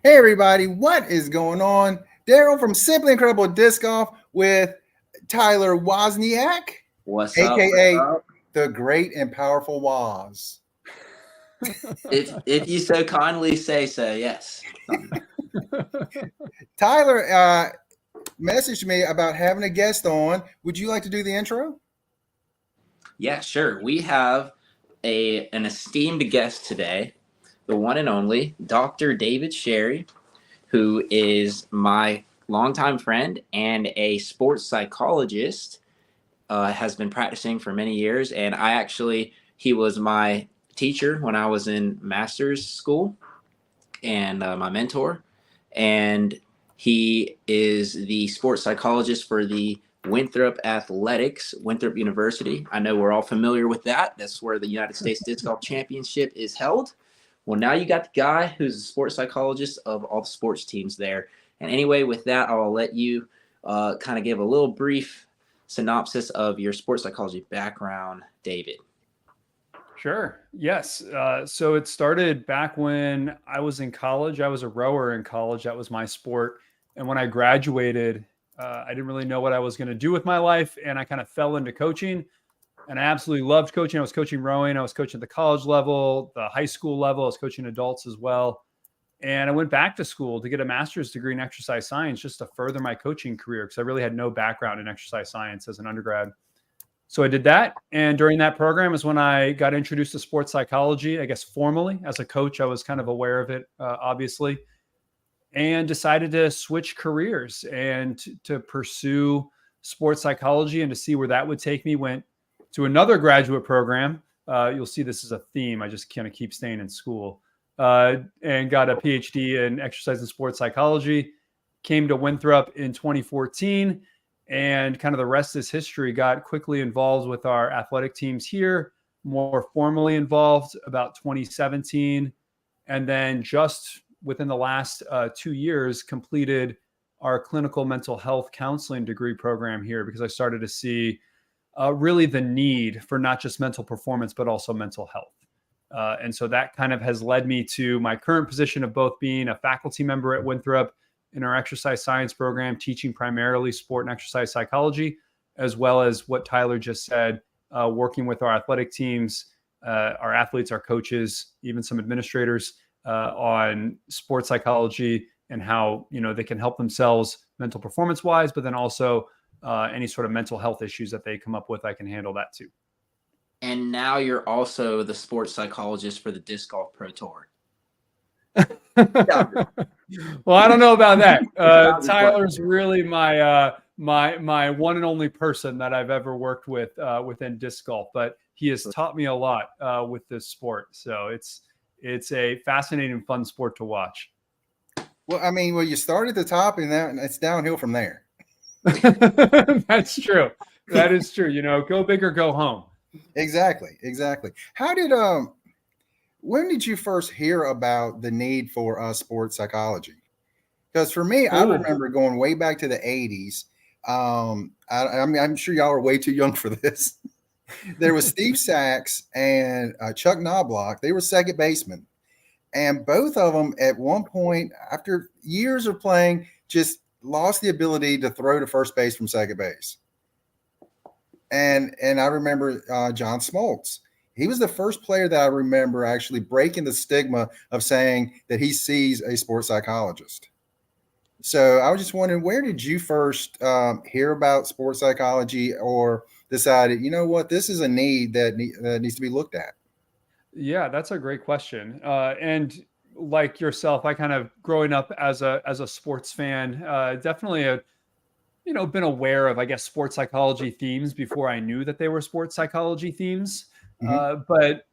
Hey everybody, what is going on? Daryl from Simply Incredible Disc Golf with Tyler Wozniak, What's up? What's aka up? the great and powerful Woz. If you so kindly say so, yes. Tyler messaged me about having a guest on. Would you like to do the intro? Yeah, sure. We have an esteemed guest today, the one and only Dr. David Schary, who is my longtime friend and a sports psychologist. Has been practicing for many years, and he was my teacher when I was in master's school, and my mentor. And he is the sports psychologist for the Winthorp Athletics, Winthorp University. I know we're all familiar with that. That's where the United States Disc Golf Championship is held. Well, now you got the guy who's a sports psychologist of all the sports teams there. And anyway, with that, I'll let you kind of give a little brief synopsis of your sports psychology background, David. Sure. Yes. So it started back when I was in college. I was a rower in college. That was my sport. And when I graduated, I didn't really know what I was going to do with my life. And I kind of fell into coaching. And I absolutely loved coaching. I was coaching rowing. I was coaching at the college level, the high school level. I was coaching adults as well. And I went back to school to get a master's degree in exercise science just to further my coaching career because I really had no background in exercise science as an undergrad. So I did that. And during that program is when I got introduced to sports psychology, I guess formally. As a coach, I was kind of aware of it, obviously, and decided to switch careers and to pursue sports psychology and to see where that would take me. Went to another graduate program. You'll see this is a theme. I just kind of keep staying in school and got a PhD in exercise and sports psychology. Came to Winthorp in 2014. And kind of the rest is history. Got quickly involved with our athletic teams here, more formally involved about 2017. And then just within the last 2 years, completed our clinical mental health counseling degree program here because I started to see really the need for not just mental performance, but also mental health. And so that kind of has led me to my current position of both being a faculty member at Winthorp in our exercise science program, teaching primarily sport and exercise psychology, as well as what Tyler just said, working with our athletic teams, our athletes, our coaches, even some administrators on sports psychology and how, they can help themselves mental performance wise, but then also any sort of mental health issues that they come up with, I can handle that too. And now you're also the sports psychologist for the Disc Golf Pro Tour. Well, I don't know about that. Tyler's really my my one and only person that I've ever worked with within disc golf, but he has taught me a lot with this sport. So it's a fascinating, fun sport to watch. Well, you start at the top and it's downhill from there. That's true. That is true. Go big or go home. Exactly. How did when did you first hear about the need for sports psychology? Because for me, I remember going way back to the 80s. I'm sure y'all are way too young for this. There was Steve Sachs and Chuck Knobloch. They were second basemen. And both of them at one point, after years of playing, just lost the ability to throw to first base from second base. And I remember John Smoltz. He was the first player that I remember actually breaking the stigma of saying that he sees a sports psychologist. So I was just wondering, where did you first hear about sports psychology or decided, this is a need that needs to be looked at? Yeah, that's a great question. And like yourself, I kind of growing up as a sports fan, definitely been aware of, I guess, sports psychology themes before I knew that they were sports psychology themes. But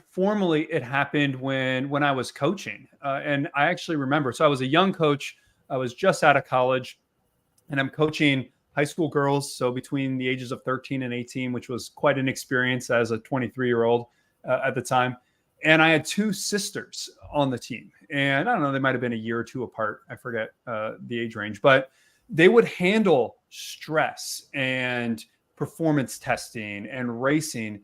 formally, it happened when I was coaching. And I actually remember, so I was a young coach. I was just out of college and I'm coaching high school girls. So between the ages of 13 and 18, which was quite an experience as a 23-year-old at the time. And I had two sisters on the team. And I don't know, they might've been a year or two apart. I forget the age range, but they would handle stress and performance testing and racing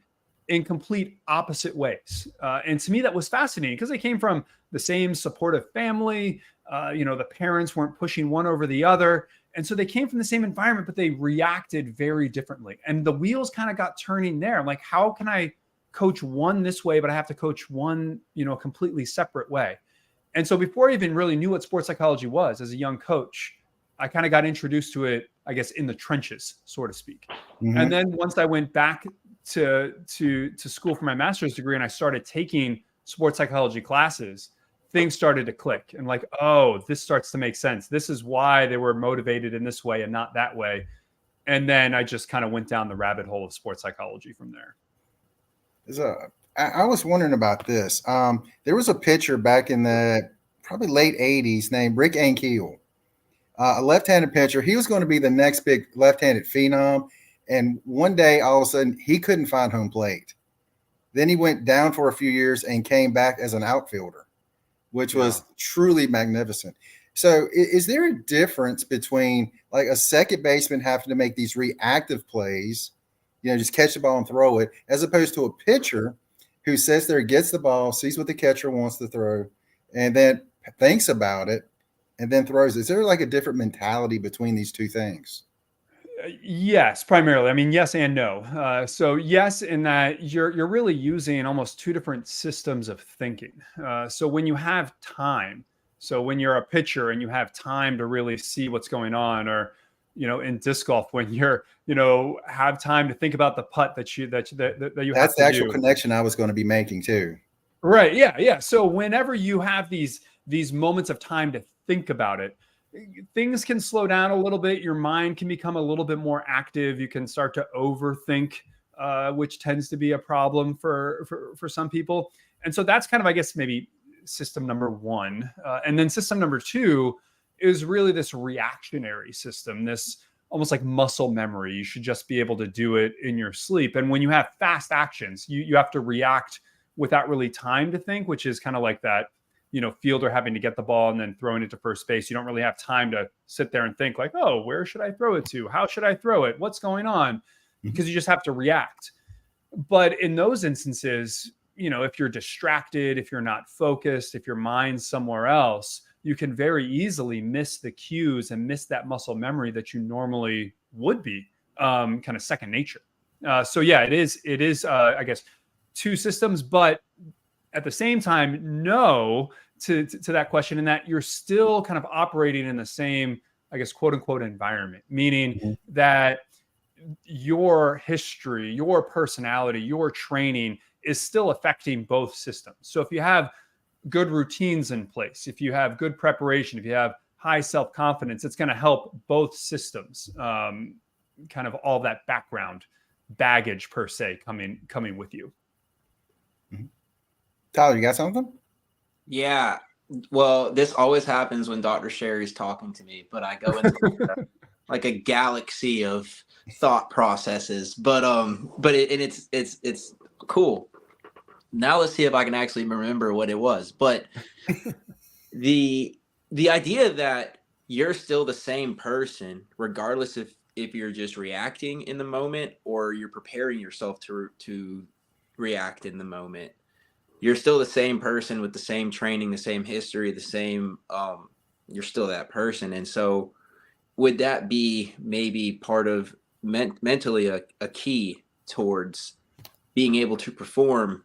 in complete opposite ways. And to me, that was fascinating because they came from the same supportive family. The parents weren't pushing one over the other. And so they came from the same environment, but they reacted very differently. And the wheels kind of got turning there. I'm like, how can I coach one this way, but I have to coach one, a completely separate way? And so before I even really knew what sports psychology was as a young coach, I kind of got introduced to it, I guess, in the trenches, so to speak. Mm-hmm. And then once I went back to school for my master's degree and I started taking sports psychology classes, things started to click and like, oh, this starts to make sense. This is why they were motivated in this way and not that way. And then I just kind of went down the rabbit hole of sports psychology from there. I was wondering about this. There was a pitcher back in the probably late 80s named Rick Ankiel, a left-handed pitcher. He was going to be the next big left-handed phenom. And one day, all of a sudden, he couldn't find home plate. Then he went down for a few years and came back as an outfielder, which was truly magnificent. So is there a difference between like a second baseman having to make these reactive plays, just catch the ball and throw it, as opposed to a pitcher who sits there, gets the ball, sees what the catcher wants to throw, and then thinks about it and then throws it? Is there like a different mentality between these two things? Yes, primarily. I mean, yes and no. So yes, in that you're really using almost two different systems of thinking. So when you have time, so when you're a pitcher and you have time to really see what's going on, or in disc golf, when you're have time to think about the putt that you have to do. That's the actual connection I was going to be making too. Right. Yeah. So whenever you have these moments of time to think about it, things can slow down a little bit. Your mind can become a little bit more active. You can start to overthink, which tends to be a problem for some people. And so that's kind of, I guess, maybe system number one. And then system number two is really this reactionary system, this almost like muscle memory. You should just be able to do it in your sleep. And when you have fast actions, you have to react without really time to think, which is kind of like that, fielder having to get the ball and then throwing it to first base. You don't really have time to sit there and think like, oh, where should I throw it to? How should I throw it? What's going on? Because you just have to react. But in those instances, if you're distracted, if you're not focused, if your mind's somewhere else, you can very easily miss the cues and miss that muscle memory that you normally would be kind of second nature. So yeah, it is, I guess, two systems, but at the same time, no to that question, in that you're still kind of operating in the same, I guess, quote unquote environment, meaning that your history, your personality, your training is still affecting both systems. So if you have good routines in place, if you have good preparation, if you have high self-confidence, it's going to help both systems, kind of all that background baggage per se coming with you. Tyler, you got something? Yeah. Well, this always happens when Dr. Sherry's talking to me, but I go into like a galaxy of thought processes. But it's cool. Now let's see if I can actually remember what it was. But the idea that you're still the same person, regardless if you're just reacting in the moment or you're preparing yourself to react in the moment. You're still the same person with the same training, the same history, the same, you're still that person. And so would that be maybe part of mentally a key towards being able to perform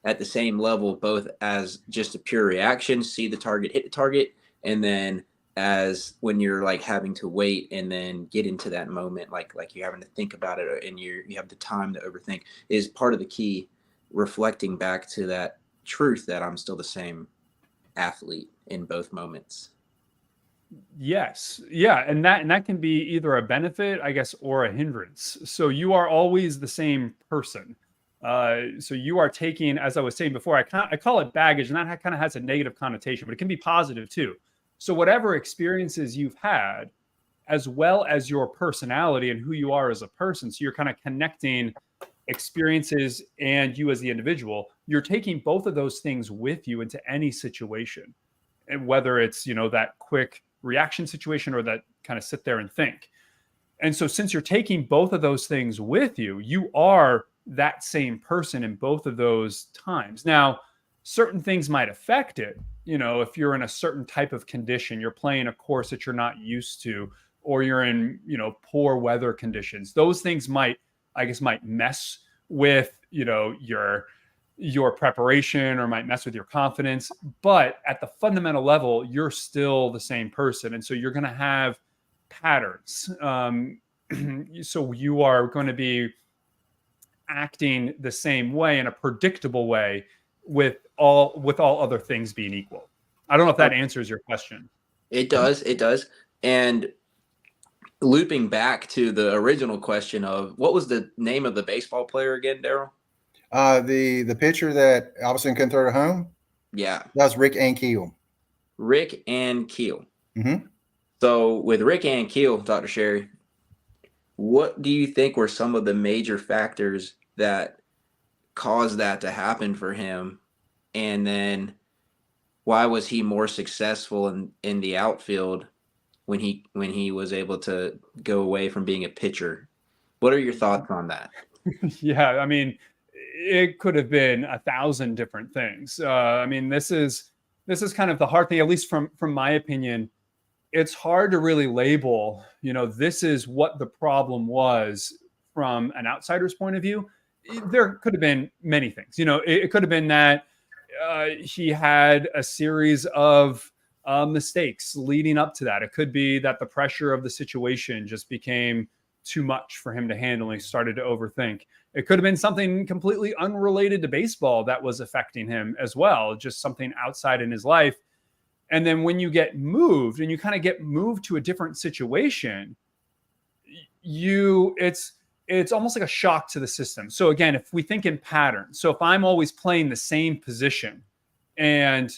at the same level, both as just a pure reaction, see the target, hit the target, and then as when you're like having to wait and then get into that moment, like you're having to think about it and you have the time to overthink, is part of the key, reflecting back to that truth that I'm still the same athlete in both moments. Yes. Yeah. And that can be either a benefit, I guess, or a hindrance. So you are always the same person. So you are taking, as I was saying before, I call it baggage, and that kind of has a negative connotation, but it can be positive too. So whatever experiences you've had, as well as your personality and who you are as a person, so you're kind of connecting experiences and you as the individual, you're taking both of those things with you into any situation, and whether it's that quick reaction situation or that kind of sit there and think. And so since you're taking both of those things with you, you are that same person in both of those times. Now, certain things might affect it. if you're in a certain type of condition, you're playing a course that you're not used to, or you're in, poor weather conditions, those things might mess with, your preparation, or might mess with your confidence. But at the fundamental level, you're still the same person. And so you're going to have patterns. So you are going to be acting the same way, in a predictable way, with all other things being equal. I don't know if that answers your question. It does. And looping back to the original question of what was the name of the baseball player again, Daryl? The pitcher that Albertson couldn't throw to home? Yeah. That was Rick Ankiel. Rick Ankiel. Mm-hmm. So with Rick Ankiel, Dr. Schary, what do you think were some of the major factors that caused that to happen for him? And then why was he more successful in the outfield when he was able to go away from being a pitcher? What are your thoughts on that? Yeah, I mean, it could have been 1,000 different things. I mean, this is kind of the hard thing, at least from my opinion. It's hard to really label, this is what the problem was from an outsider's point of view. There could have been many things. It could have been that he had a series of mistakes leading up to that. It could be that the pressure of the situation just became too much for him to handle, and he started to overthink. It could have been something completely unrelated to baseball that was affecting him as well, just something outside in his life. And then when you get moved, and you kind of get moved to a different situation, it's almost like a shock to the system. So again, if we think in patterns, so if I'm always playing the same position, and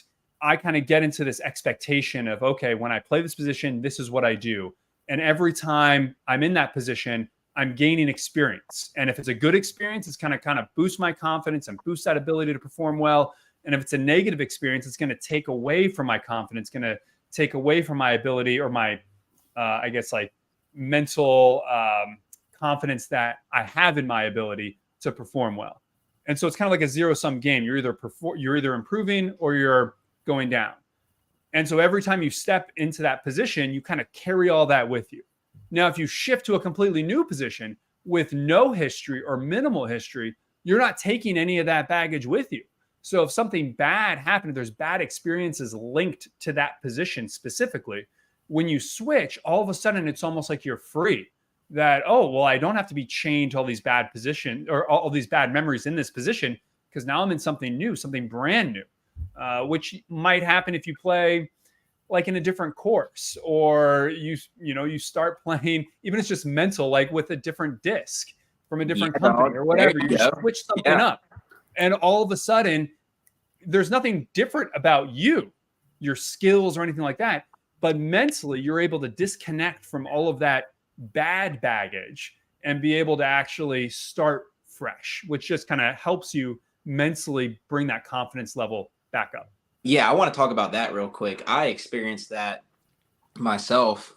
I kind of get into this expectation of, okay, when I play this position, this is what I do. And every time I'm in that position, I'm gaining experience. And if it's a good experience, it's kind of boost my confidence and boost that ability to perform well. And if it's a negative experience, it's going to take away from my confidence, going to take away from my ability, or my, mental confidence that I have in my ability to perform well. And so it's kind of like a zero-sum game. You're either improving or you're going down. And so every time you step into that position, you kind of carry all that with you. Now, if you shift to a completely new position with no history or minimal history, you're not taking any of that baggage with you. So if something bad happened, if there's bad experiences linked to that position specifically, when you switch, all of a sudden it's almost like you're free. That, oh, well, I don't have to be chained to all these bad positions or all these bad memories in this position, because now I'm in something new, something brand new, which might happen if you play like in a different course, or you start playing, even if it's just mental, like with a different disc from a different company or whatever. You just switch something up, and all of a sudden there's nothing different about you, your skills or anything like that. But mentally, you're able to disconnect from all of that bad baggage and be able to actually start fresh, which just kind of helps you mentally bring that confidence level back up. Yeah, I want to talk about that real quick. I experienced that myself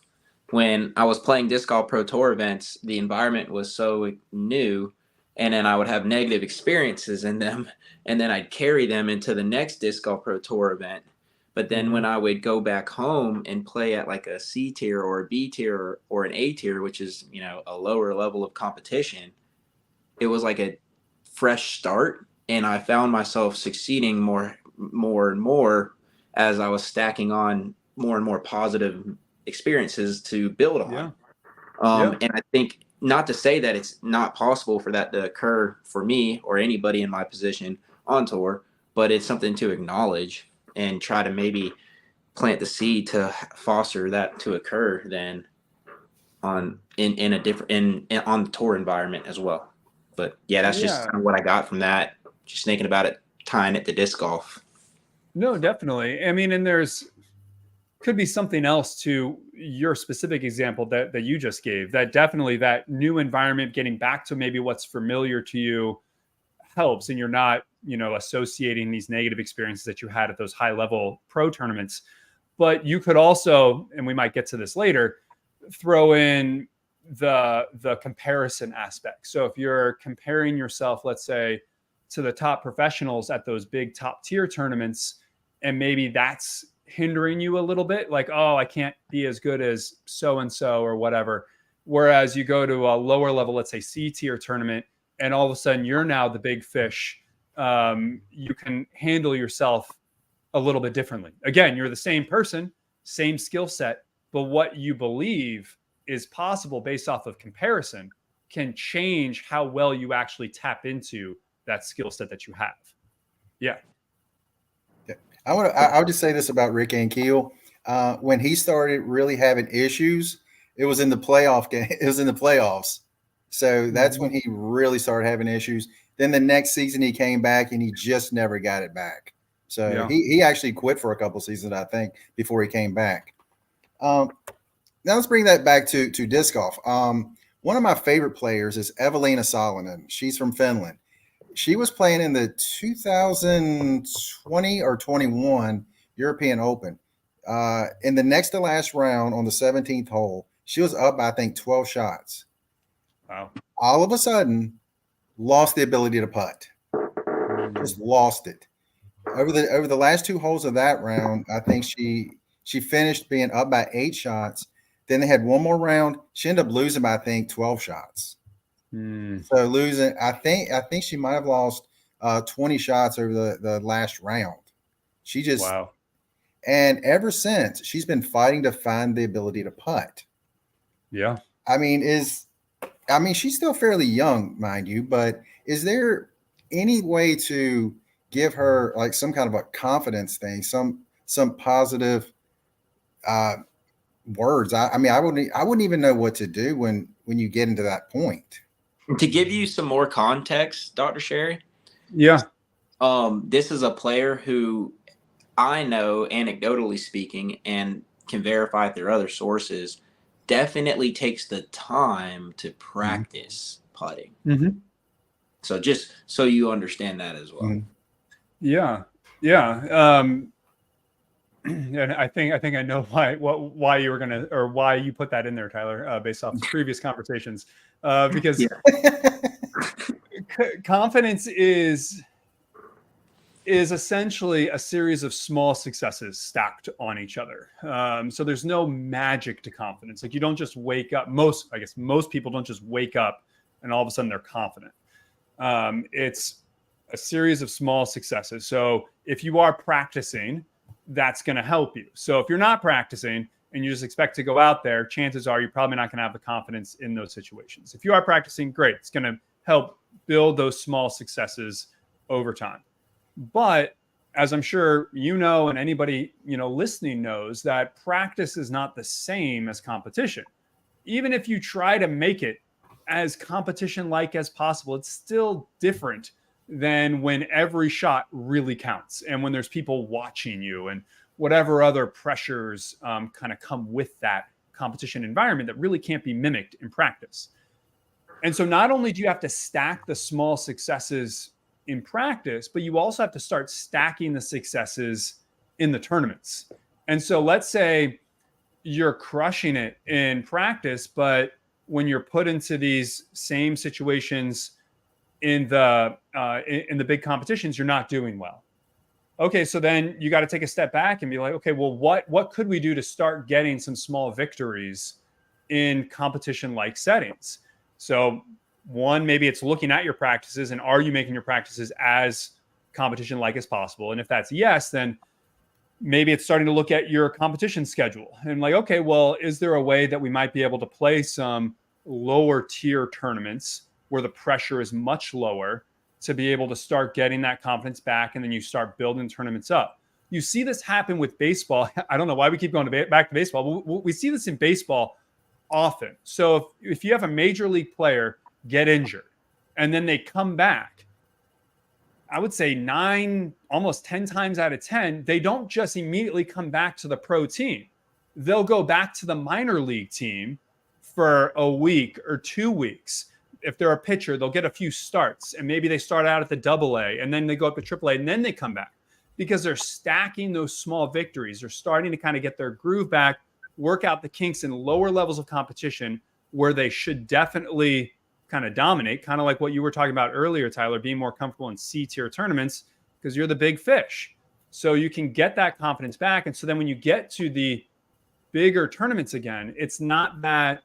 when I was playing disc golf pro tour events. The environment was so new, and then I would have negative experiences in them, and then I'd carry them into the next disc golf pro tour event. But then when I would go back home and play at like a C tier or a B tier or an A tier, which is, a lower level of competition, it was like a fresh start. And I found myself succeeding more and more as I was stacking on more and more positive experiences to build on. And I think, not to say that it's not possible for that to occur for me or anybody in my position on tour, but it's something to acknowledge and try to maybe plant the seed to foster that to occur then on in a different on the tour environment as well. But yeah, that's just kind of what I got from that. Just thinking about it, tying it to disc golf. No, definitely. I mean, and there's could be something else to your specific example that you just gave. That definitely, that new environment, getting back to maybe what's familiar to you, helps, and you're not, associating these negative experiences that you had at those high level pro tournaments. But you could also, and we might get to this later, throw in the comparison aspect. So if you're comparing yourself, let's say, to the top professionals at those big top tier tournaments, and maybe that's hindering you a little bit, like, oh, I can't be as good as so-and-so or whatever. Whereas you go to a lower level, let's say C tier tournament, and all of a sudden you're now the big fish. You can handle yourself a little bit differently. Again, you're the same person, same skill set, but what you believe is possible based off of comparison can change how well you actually tap into that skill set that you have. Yeah. I would just say this about Rick Ankiel. When he started really having issues, it was in the playoff game. It was in the playoffs. So that's when he really started having issues. Then the next season he came back and he just never got it back. So he actually quit for a couple seasons, I think, before he came back. Now let's bring that back to disc golf. One of my favorite players is Evelina Salonen. She's from Finland. She was playing in the 2020 or 21 European Open. In the next to last round on the 17th hole, she was up by, I think, 12 shots. Wow. All of a sudden, lost the ability to putt. Just lost it. Over the last 2 holes of that round, I think she finished being up by 8 shots. Then they had one more round. She ended up losing by, I think, 12 shots. So losing, I think she might have lost 20 shots over the last round. She just wow. And ever since, she's been fighting to find the ability to putt. Yeah. I mean, she's still fairly young, mind you, but is there any way to give her like some kind of a confidence thing, some positive words? I mean, I wouldn't even know what to do when you get into that point. To give you some more context, Dr. Schary. Yeah. This is a player who I know, anecdotally speaking, and can verify through other sources, definitely takes the time to practice putting. Mm-hmm. So just so you understand that as well. Mm-hmm. Yeah. Yeah. And I think I know why you were gonna, or why you put that in there, Tyler, based off previous conversations, because confidence is essentially a series of small successes stacked on each other. So there's no magic to confidence. Like you don't just wake up. Most people don't just wake up and all of a sudden they're confident. It's a series of small successes. So if you are practicing, that's going to help you. So if you're not practicing and you just expect to go out there, chances are you're probably not going to have the confidence in those situations. If you are practicing, great. It's going to help build those small successes over time. But as I'm sure you know, and anybody listening knows, that practice is not the same as competition. Even if you try to make it as competition-like as possible, it's still different than when every shot really counts and when there's people watching you and whatever other pressures kind of come with that competition environment that really can't be mimicked in practice. And so not only do you have to stack the small successes in practice, but you also have to start stacking the successes in the tournaments. And so let's say you're crushing it in practice, but when you're put into these same situations in the big competitions, you're not doing well. Okay, so then you got to take a step back and be like, okay, well, what could we do to start getting some small victories in competition-like settings? So one, maybe it's looking at your practices and are you making your practices as competition-like as possible? And if that's yes, then maybe it's starting to look at your competition schedule and like, okay, well, is there a way that we might be able to play some lower tier tournaments where the pressure is much lower to be able to start getting that confidence back, and then you start building tournaments up. You see this happen with baseball. I don't know why we keep going back to baseball, but we see this in baseball often. So if you have a major league player get injured and then they come back, I would say 9, almost 10 times out of 10, they don't just immediately come back to the pro team. They'll go back to the minor league team for a week or 2 weeks. If they're a pitcher, they'll get a few starts and maybe they start out at the AA and then they go up to AAA and then they come back because they're stacking those small victories. They're starting to kind of get their groove back, work out the kinks in lower levels of competition where they should definitely kind of dominate, kind of like what you were talking about earlier, Tyler, being more comfortable in C tier tournaments because you're the big fish. So you can get that confidence back. And so then when you get to the bigger tournaments again, it's not that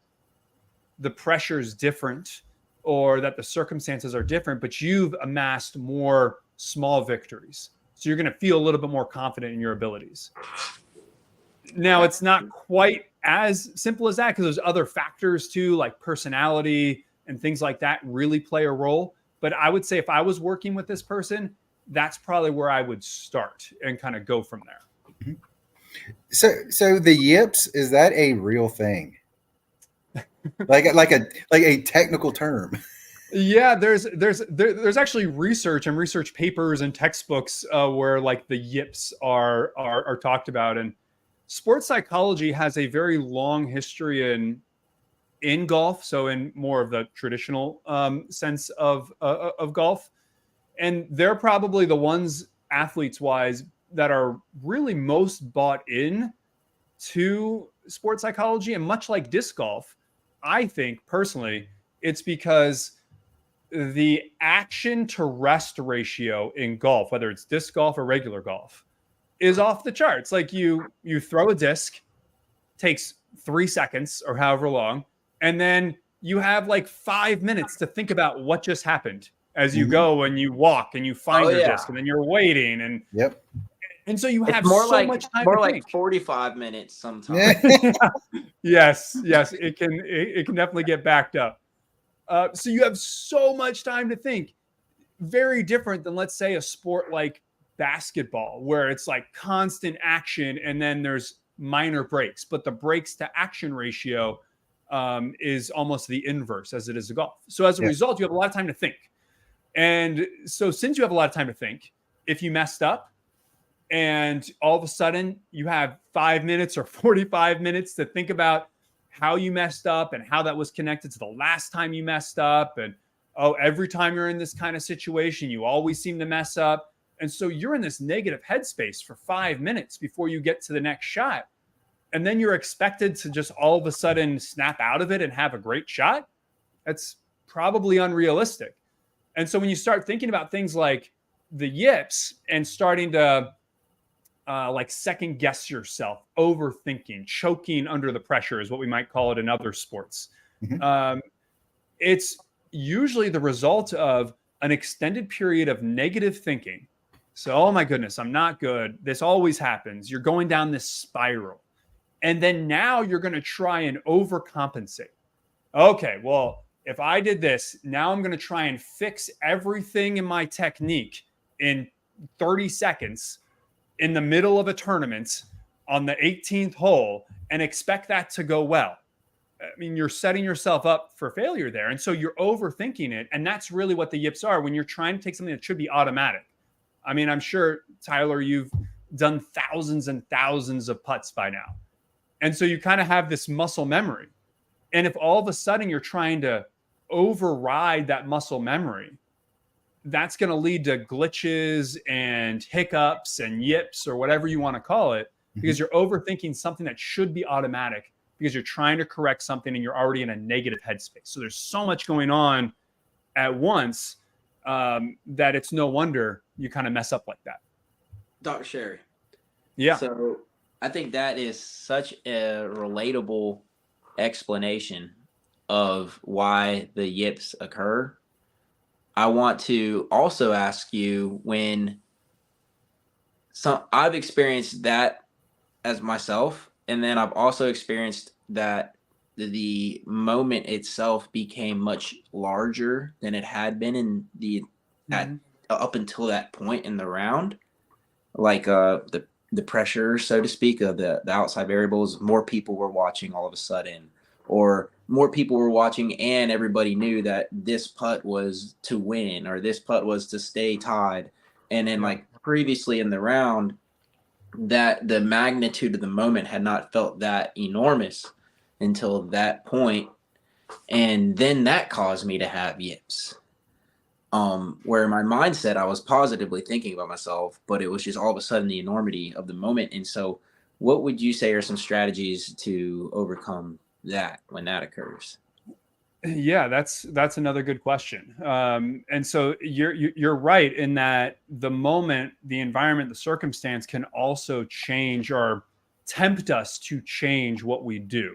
the pressure is different or that the circumstances are different, but you've amassed more small victories. So you're going to feel a little bit more confident in your abilities. Now, it's not quite as simple as that because there's other factors too, like personality and things like that really play a role. But I would say if I was working with this person, that's probably where I would start and kind of go from there. So the yips, is that a real thing? like a technical term? Yeah, there's actually research papers and textbooks where like the yips are talked about, and sports psychology has a very long history in golf. So in more of the traditional sense of golf, and they're probably the ones athletes wise that are really most bought in to sports psychology. And much like disc golf, I think personally, it's because the action to rest ratio in golf, whether it's disc golf or regular golf, is off the charts. Like you throw a disc, takes 3 seconds or however long, and then you have like 5 minutes to think about what just happened as you go and you walk and you find your disc, and then you're waiting, and and so you have so much time to think. 45 minutes sometimes. Yes, it can definitely get backed up. So you have so much time to think. Very different than, let's say, a sport like basketball, where it's like constant action and then there's minor breaks, but the breaks to action ratio is almost the inverse as it is to golf. So as a result, you have a lot of time to think. And so since you have a lot of time to think, if you messed up and all of a sudden you have 5 minutes or 45 minutes to think about how you messed up and how that was connected to the last time you messed up, and every time you're in this kind of situation, you always seem to mess up. And so you're in this negative headspace for 5 minutes before you get to the next shot. And then you're expected to just all of a sudden snap out of it and have a great shot. That's probably unrealistic. And so when you start thinking about things like the yips and starting to like second guess yourself, overthinking, choking under the pressure is what we might call it in other sports. It's usually the result of an extended period of negative thinking. So, oh my goodness, I'm not good. This always happens. You're going down this spiral. And then now you're going to try and overcompensate. Okay, well, if I did this, now I'm going to try and fix everything in my technique in 30 seconds in the middle of a tournament on the 18th hole and expect that to go well. I mean, you're setting yourself up for failure there. And so you're overthinking it. And that's really what the yips are when you're trying to take something that should be automatic. I mean, I'm sure, Tyler, you've done thousands and thousands of putts by now. And so you kind of have this muscle memory. And if all of a sudden you're trying to override that muscle memory, that's going to lead to glitches and hiccups and yips or whatever you want to call it, because you're overthinking something that should be automatic because you're trying to correct something and you're already in a negative headspace. So there's so much going on at once that it's no wonder you kind of mess up like that. Dr. Schary. Yeah. So I think that is such a relatable explanation of why the yips occur. I want to also ask you, I've experienced that as myself, and then I've also experienced that the moment itself became much larger than it had been in up until that point in the round, like the pressure, so to speak, of the outside variables. More people were watching all of a sudden, or more people were watching and everybody knew that this putt was to win or this putt was to stay tied. And then like previously in the round, that the magnitude of the moment had not felt that enormous until that point. And then that caused me to have yips. Where in my mindset, I was positively thinking about myself, but it was just all of a sudden the enormity of the moment. And so what would you say are some strategies to overcome that when that occurs? Yeah, that's another good question. And so you're right in that the moment, the environment, the circumstance can also change or tempt us to change what we do.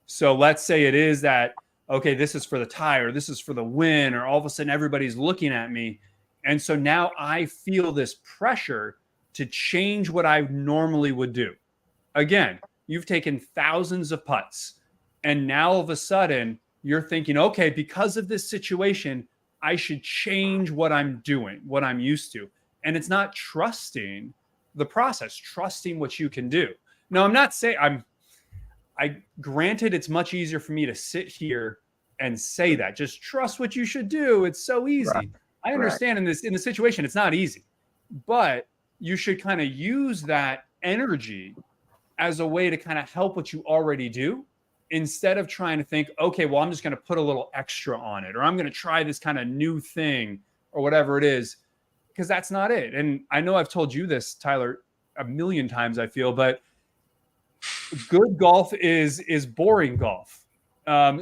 So let's say it is that, okay, this is for the tie or this is for the win, or all of a sudden everybody's looking at me. And so now I feel this pressure to change what I normally would do. Again, you've taken thousands of putts, and now all of a sudden you're thinking, okay, because of this situation, I should change what I'm doing, what I'm used to. And it's not trusting the process, trusting what you can do. Now, I'm not saying I granted it's much easier for me to sit here and say that. Just trust what you should do. It's so easy. Right. I understand in the situation it's not easy, but you should kind of use that energy as a way to kind of help what you already do, instead of trying to think, okay, well, I'm just going to put a little extra on it, or I'm going to try this kind of new thing or whatever it is, because that's not it. And I know I've told you this, Tyler, a million times, I feel, but good golf is boring golf.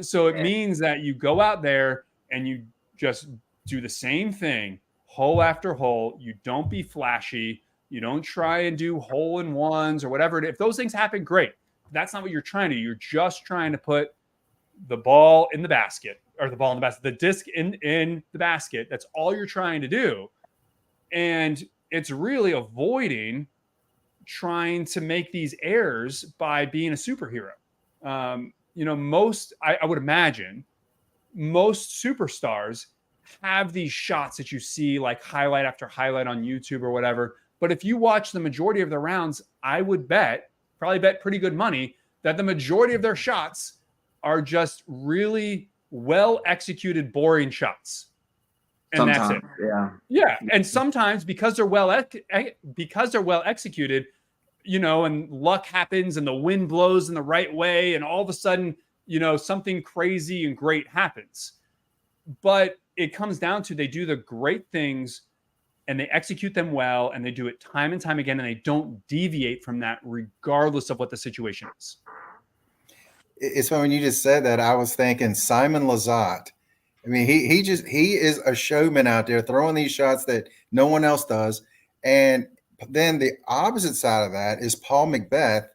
So it means that you go out there and you just do the same thing hole after hole. You don't be flashy. You don't try and do hole in ones or whatever. If those things happen, great. That's not what you're trying to do. You're just trying to put the ball in the basket, or the ball in the basket, the disc in the basket. That's all you're trying to do. And it's really avoiding trying to make these errors by being a superhero. I would imagine most superstars have these shots that you see like highlight after highlight on YouTube or whatever. But if you watch the majority of the rounds, I would probably bet pretty good money that the majority of their shots are just really well executed, boring shots. And Sometimes, that's it. Yeah. Yeah. And sometimes because they're well executed, and luck happens and the wind blows in the right way, and all of a sudden, something crazy and great happens. But it comes down to, they do the great things and they execute them well, and they do it time and time again, and they don't deviate from that regardless of what the situation is. It's when you just said that, I was thinking Simon Lizotte. I mean, he is a showman out there throwing these shots that no one else does. And then the opposite side of that is Paul McBeth,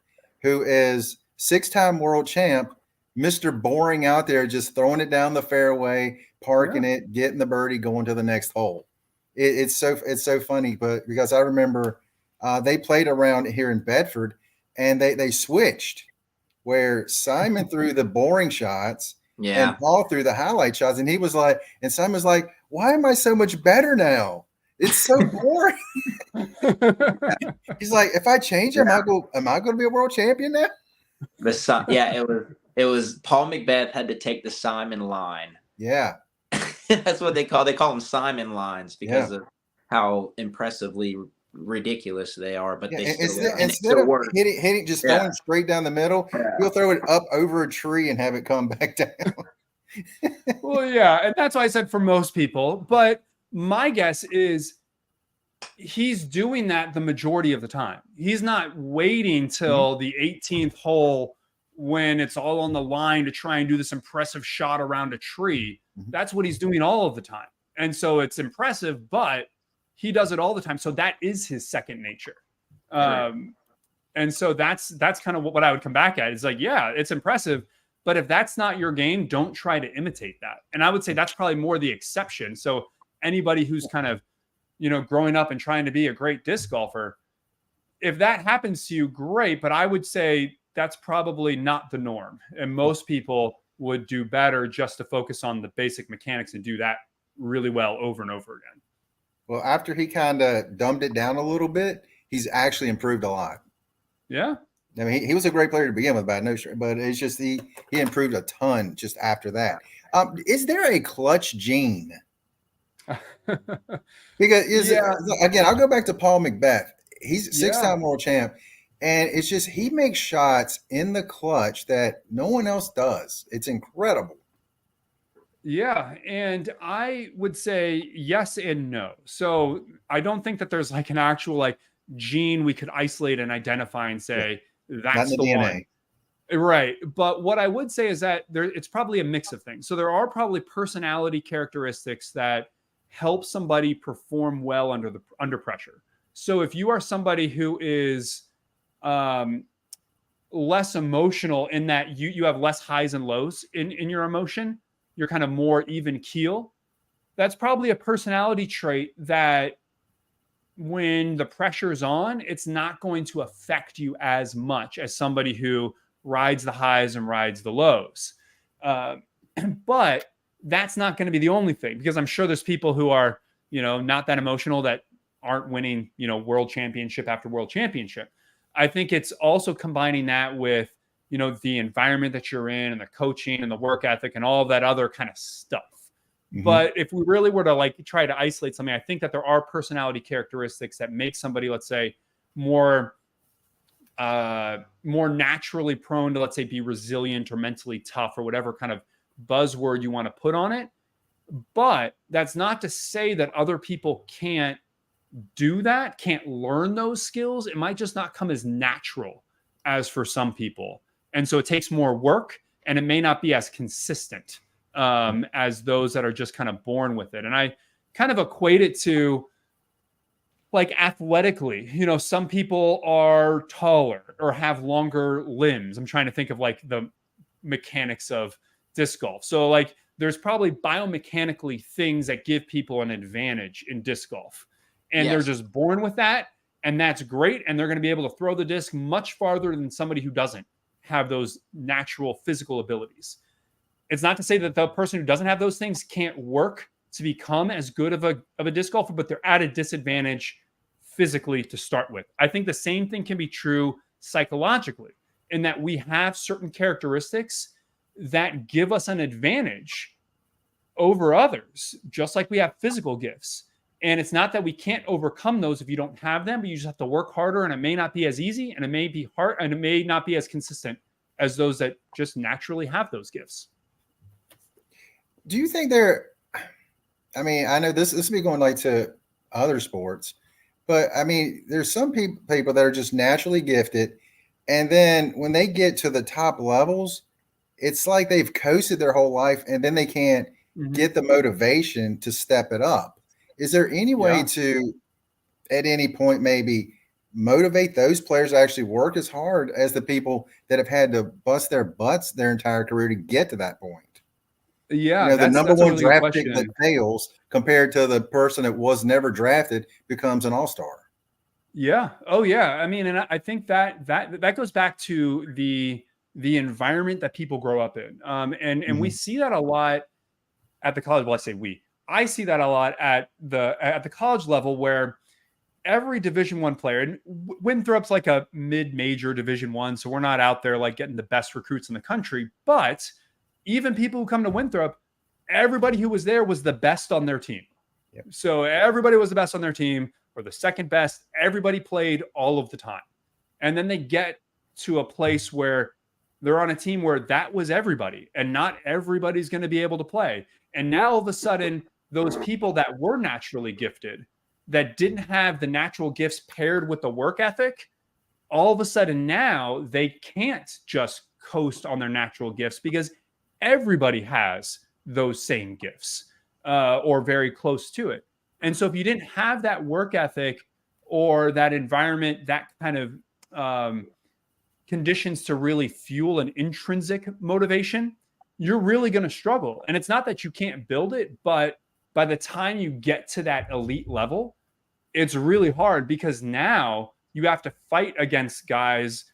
who is 6-time world champ, Mr. Boring out there, just throwing it down the fairway, parking it, getting the birdie, going to the next hole. It's so funny, but because I remember they played around here in Bedford, and they switched, where Simon threw the boring shots, and Paul threw the highlight shots, and Simon was like, "Why am I so much better now? It's so boring." He's like, "If I change, am I going to be a world champion now?" It was Paul McBeth had to take the Simon line. Yeah. That's what they call them Simon lines, because of how impressively ridiculous they are. But they instead of hitting just throwing straight down the middle, you'll throw it up over a tree and have it come back down. Well, yeah, and that's why I said for most people. But my guess is he's doing that the majority of the time. He's not waiting till the 18th hole when it's all on the line to try and do this impressive shot around a tree. That's what he's doing all of the time. And so it's impressive, but he does it all the time. So that is his second nature. And so that's kind of what I would come back at. It's like, yeah, it's impressive, but if that's not your game, don't try to imitate that. And I would say that's probably more the exception. So anybody who's kind of, growing up and trying to be a great disc golfer, if that happens to you, great. But I would say that's probably not the norm. And most people would do better just to focus on the basic mechanics and do that really well over and over again. Well, after he kind of dumbed it down a little bit, he's actually improved a lot. Yeah. I mean, he was a great player to begin with, but it's just he improved a ton just after that. Is there a clutch gene? Because again, I'll go back to Paul McBeth. He's 6-time world champ, and it's just he makes shots in the clutch that no one else does. It's incredible. Yeah, and I would say yes and no. So I don't think that there's like an actual gene we could isolate and identify and say that's the DNA. one. Right. But what I would say is that it's probably a mix of things. So there are probably personality characteristics that help somebody perform well under pressure. So if you are somebody who is um, less emotional in that you have less highs and lows in your emotion, you're kind of more even keel. That's probably a personality trait that when the pressure's on, it's not going to affect you as much as somebody who rides the highs and rides the lows. Uh, but that's not going to be the only thing, because I'm sure there's people who are, not that emotional that aren't winning, world championship after world championship. I think it's also combining that with, the environment that you're in and the coaching and the work ethic and all that other kind of stuff. Mm-hmm. But if we really were to try to isolate something, I think that there are personality characteristics that make somebody, let's say, more naturally prone to, let's say, be resilient or mentally tough or whatever kind of buzzword you want to put on it. But that's not to say that other people can't do that, can't learn those skills. It might just not come as natural as for some people. And so it takes more work, and it may not be as consistent as those that are just kind of born with it. And I kind of equate it to athletically, some people are taller or have longer limbs. I'm trying to think of the mechanics of disc golf. So there's probably biomechanically things that give people an advantage in disc golf, and they're just born with that. And that's great. And they're going to be able to throw the disc much farther than somebody who doesn't have those natural physical abilities. It's not to say that the person who doesn't have those things can't work to become as good of a disc golfer, but they're at a disadvantage physically to start with. I think the same thing can be true psychologically, in that we have certain characteristics that give us an advantage over others, just like we have physical gifts. And it's not that we can't overcome those if you don't have them, but you just have to work harder, and it may not be as easy, and it may be hard, and it may not be as consistent as those that just naturally have those gifts. Do you think I know this will be going to other sports, but there's some people that are just naturally gifted, and then when they get to the top levels, it's like they've coasted their whole life, and then they can't get the motivation to step it up. Is there any way to, at any point, maybe motivate those players to actually work as hard as the people that have had to bust their butts their entire career to get to that point? Yeah, the number one draft pick that fails compared to the person that was never drafted becomes an all-star. Yeah. Oh, yeah. And I think that goes back to the environment that people grow up in, and we see that a lot at the college. Well, I see that a lot at the college level, where every Division I player, and Winthrop's like a mid-major Division I, so we're not out there getting the best recruits in the country, but even people who come to Winthrop, everybody who was there was the best on their team. Yep. So everybody was the best on their team, or the second best. Everybody played all of the time. And then they get to a place where they're on a team where that was everybody, and not everybody's going to be able to play. And now all of a sudden, those people that were naturally gifted, that didn't have the natural gifts paired with the work ethic, all of a sudden now they can't just coast on their natural gifts, because everybody has those same gifts or very close to it. And so if you didn't have that work ethic or that environment, that kind of conditions to really fuel an intrinsic motivation, you're really going to struggle. And it's not that you can't build it, but by the time you get to that elite level, it's really hard, because now you have to fight against guys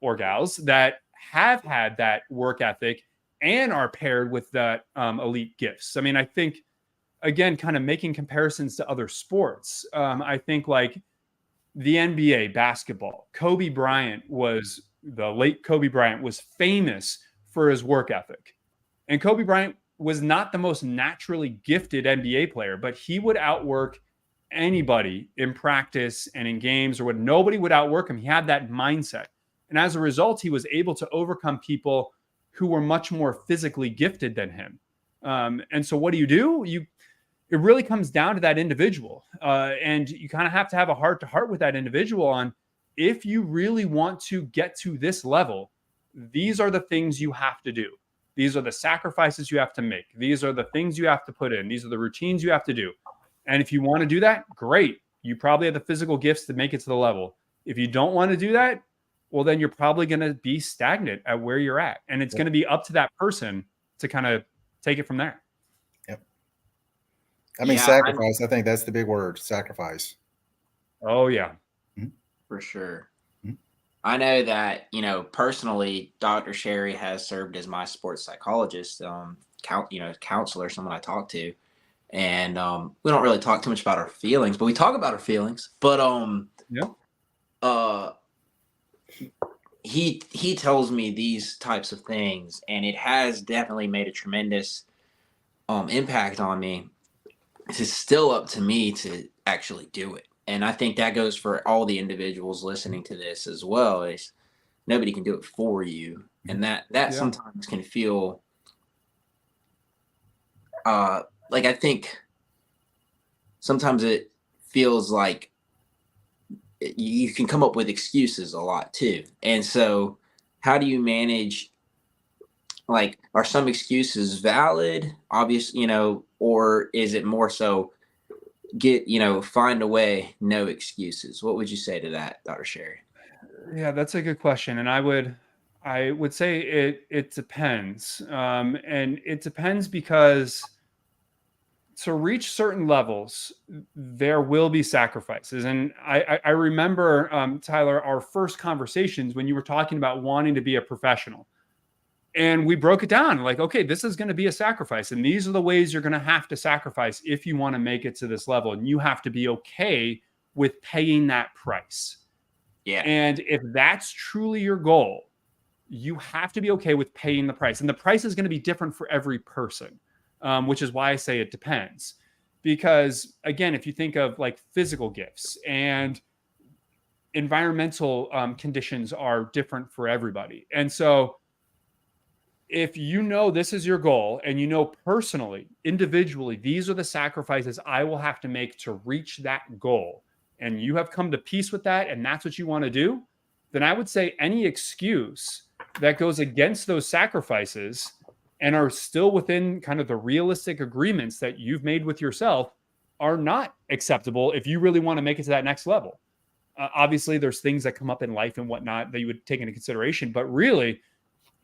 or gals that have had that work ethic and are paired with that elite gifts. I think, again, kind of making comparisons to other sports, I think the NBA basketball, the late Kobe Bryant was famous for his work ethic. And Kobe Bryant was not the most naturally gifted NBA player, but he would outwork anybody in practice and in games, or what, nobody would outwork him. He had that mindset. And as a result, he was able to overcome people who were much more physically gifted than him. And so what do? It really comes down to that individual. And you kind of have to have a heart-to-heart with that individual on, if you really want to get to this level, these are the things you have to do. These are the sacrifices you have to make. These are the things you have to put in. These are the routines you have to do. And if you want to do that, great. You probably have the physical gifts to make it to the level. If you don't want to do that, well, then you're probably going to be stagnant at where you're at. And it's going to be up to that person to kind of take it from there. Yep. I mean, sacrifice, I think that's the big word, sacrifice. Oh, yeah. For sure. I know that, personally, Dr. Schary has served as my sports psychologist, counselor, someone I talk to. And we don't really talk too much about our feelings, but we talk about our feelings. But he tells me these types of things, and it has definitely made a tremendous impact on me. It's still up to me to actually do it. And I think that goes for all the individuals listening to this as well. Is nobody can do it for you. And that sometimes can feel like, I think sometimes it feels like you can come up with excuses a lot too. And so how do you manage, like, are some excuses valid, obvious, or is it more so find a way, no excuses? What would you say to that, Dr. Schary? Yeah, that's a good question. And I would say it depends. And it depends because to reach certain levels, there will be sacrifices. And I remember, Tyler, our first conversations when you were talking about wanting to be a professional. And we broke it down like, okay, this is going to be a sacrifice. And these are the ways you're going to have to sacrifice if you want to make it to this level. And you have to be okay with paying that price. Yeah. And if that's truly your goal, you have to be okay with paying the price. And the price is going to be different for every person, which is why I say it depends. Because again, if you think of like physical gifts and environmental conditions are different for everybody. And so if this is your goal and personally, individually, these are the sacrifices I will have to make to reach that goal, and you have come to peace with that, and that's what you want to do, then I would say any excuse that goes against those sacrifices and are still within kind of the realistic agreements that you've made with yourself are not acceptable if you really want to make it to that next level. Obviously, there's things that come up in life and whatnot that you would take into consideration, but really,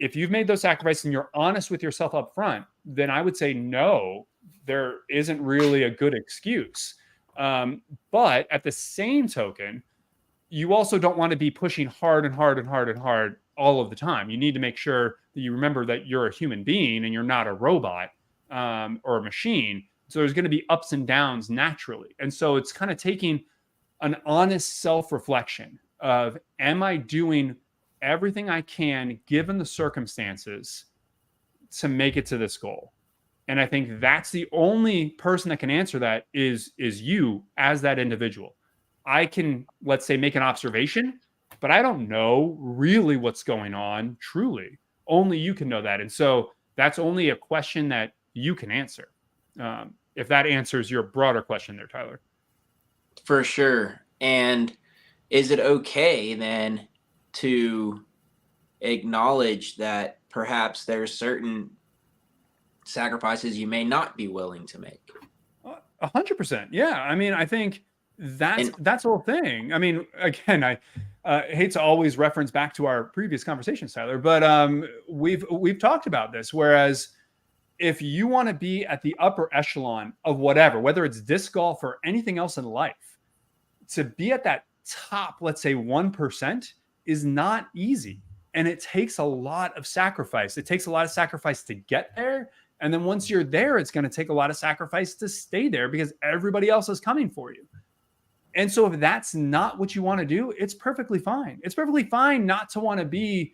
if you've made those sacrifices and you're honest with yourself up front, then I would say no, there isn't really a good excuse. But at the same token, you also don't want to be pushing hard and hard and hard and hard all of the time. You need to make sure that you remember that you're a human being and you're not a robot or a machine. So there's going to be ups and downs naturally. And so it's kind of taking an honest self-reflection of, am I doing everything I can, given the circumstances, to make it to this goal? And I think that's the only person that can answer that is you as that individual. I can, let's say, make an observation, but I don't know really what's going on truly. Only you can know that. And so that's only a question that you can answer. If that answers your broader question there, Tyler. For sure. And is it okay then to acknowledge that perhaps there's certain sacrifices you may not be willing to make? 100%. Yeah. I mean, I think that's the whole thing. I mean, again, I hate to always reference back to our previous conversations, Tyler, but we've talked about this. Whereas if you want to be at the upper echelon of whatever, whether it's disc golf or anything else in life, to be at that top, let's say 1%, is not easy. And it takes a lot of sacrifice. It takes a lot of sacrifice to get there. And then once you're there, it's going to take a lot of sacrifice to stay there because everybody else is coming for you. And so if that's not what you want to do, it's perfectly fine. It's perfectly fine not to want to be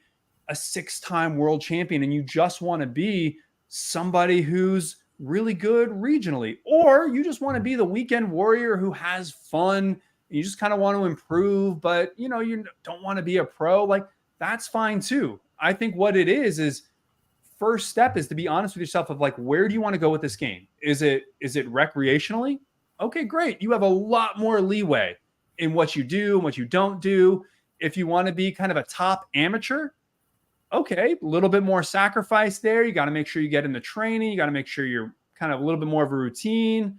a 6-time world champion and you just want to be somebody who's really good regionally, or you just want to be the weekend warrior who has fun. You just kind of want to improve, but you don't want to be a pro. Like, that's fine too. I think what it is first step is to be honest with yourself of like, where do you want to go with this game? Is it recreationally? Okay, great. You have a lot more leeway in what you do and what you don't do. If you want to be kind of a top amateur, okay, a little bit more sacrifice there. You got to make sure you get in the training. You got to make sure you're kind of a little bit more of a routine.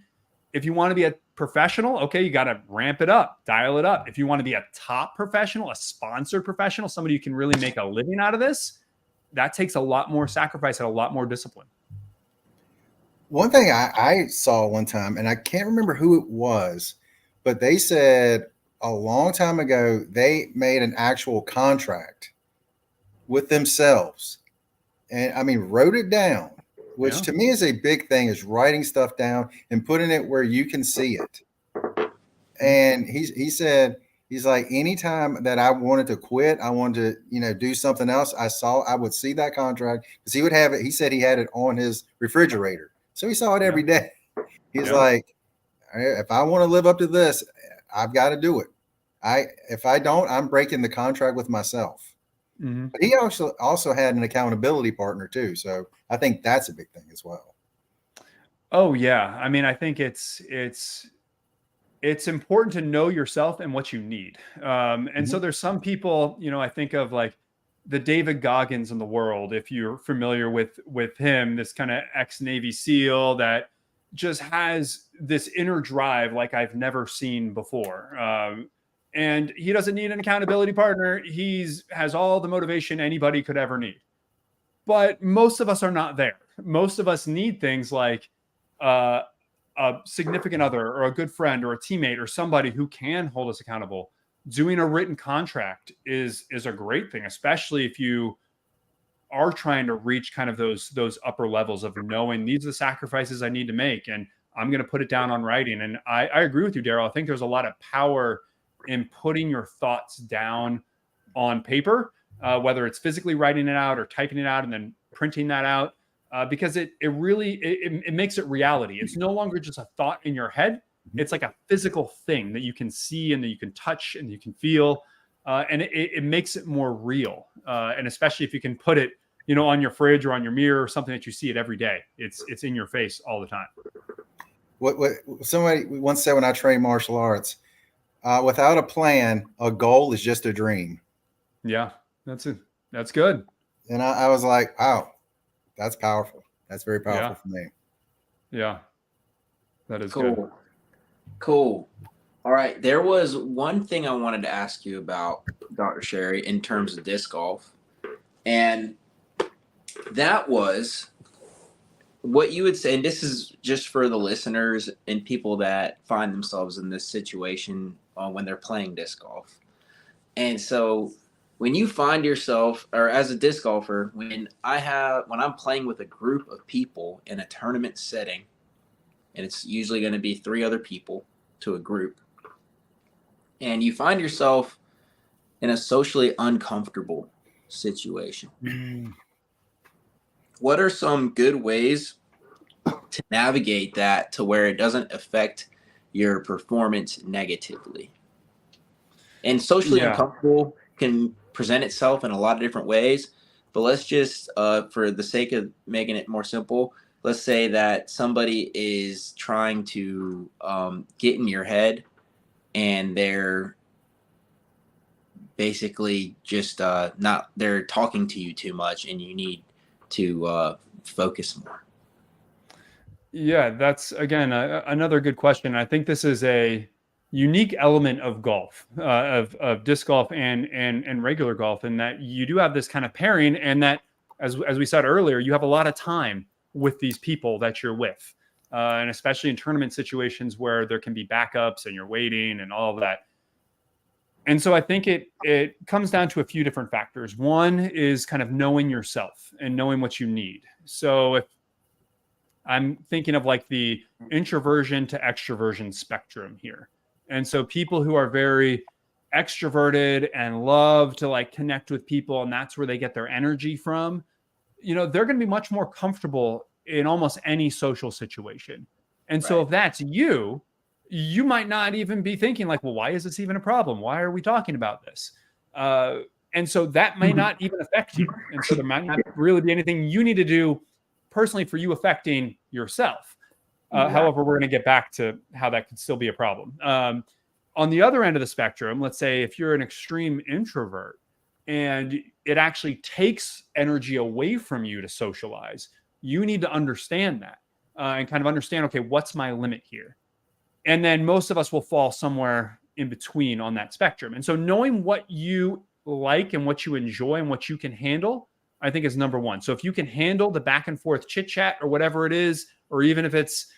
If you want to be a professional, okay, you got to ramp it up, dial it up. If you want to be a top professional, a sponsored professional, somebody who can really make a living out of this, that takes a lot more sacrifice and a lot more discipline. One thing I saw one time, and I can't remember who it was, but they said a long time ago they made an actual contract with themselves, and I mean wrote it down, which to me is a big thing, is writing stuff down and putting it where you can see it. And he said, he's like, anytime that I wanted to quit, I wanted to, do something else, I would see that contract, because he would have it. He said he had it on his refrigerator. So he saw it every day. He's like, if I want to live up to this, I've got to do it. If I don't, I'm breaking the contract with myself. Mm-hmm. But he also had an accountability partner too. So I think that's a big thing as well. Oh yeah. I mean, I think it's important to know yourself and what you need. And so there's some people, I think of like the David Goggins in the world, if you're familiar with him, this kind of ex-Navy SEAL that just has this inner drive like I've never seen before. And he doesn't need an accountability partner. Has all the motivation anybody could ever need. But most of us are not there. Most of us need things like a significant other or a good friend or a teammate or somebody who can hold us accountable. Doing a written contract is a great thing, especially if you are trying to reach kind of those upper levels of knowing these are the sacrifices I need to make, and I'm going to put it down on writing. And I agree with you, Daryl. I think there's a lot of power in putting your thoughts down on paper, whether it's physically writing it out or typing it out and then printing that out, because it really makes it reality. It's no longer just a thought in your head. It's like a physical thing that you can see and that you can touch and you can feel, and it makes it more real. And especially if you can put it, on your fridge or on your mirror or something that you see it every day. It's in your face all the time. What somebody once said when I trained martial arts, without a plan, a goal is just a dream. Yeah, that's it. That's good. And I was like, wow, that's powerful. That's very powerful for me. Yeah, that is cool. Good. Cool. All right. There was one thing I wanted to ask you about, Dr. Schary, in terms of disc golf. And that was what you would say, and this is just for the listeners and people that find themselves in this situation when they're playing disc golf. And so when you find yourself, or as a disc golfer, when I'm playing with a group of people in a tournament setting, and it's usually going to be 3 other people to a group, and you find yourself in a socially uncomfortable situation. What are some good ways to navigate that to where it doesn't affect your performance negatively? And socially uncomfortable can present itself in a lot of different ways, but let's just, for the sake of making it more simple, let's say that somebody is trying to get in your head and they're basically just they're talking to you too much and you need to focus more. Yeah, that's, again, another good question. I think this is a unique element of golf, of disc golf and regular golf, in that you do have this kind of pairing, and that, as we said earlier, you have a lot of time with these people that you're with, and especially in tournament situations where there can be backups and you're waiting and all of that. And so I think it comes down to a few different factors. One is kind of knowing yourself and knowing what you need. So if I'm thinking of like the introversion to extroversion spectrum here. And so people who are very extroverted and love to like connect with people, and that's where they get their energy from, they're going to be much more comfortable in almost any social situation. And so if that's you might not even be thinking like, well, why is this even a problem? Why are we talking about this? And so that may not even affect you. And so there might not really be anything you need to do personally for you affecting yourself. However, we're going to get back to how that could still be a problem. On the other end of the spectrum, let's say if you're an extreme introvert and it actually takes energy away from you to socialize. You need to understand that and kind of understand, okay, what's my limit here? And then most of us will fall somewhere in between on that spectrum. And so knowing what you like and what you enjoy and what you can handle, I think is number one. So if you can handle the back and forth chit chat or whatever it is, or even if it's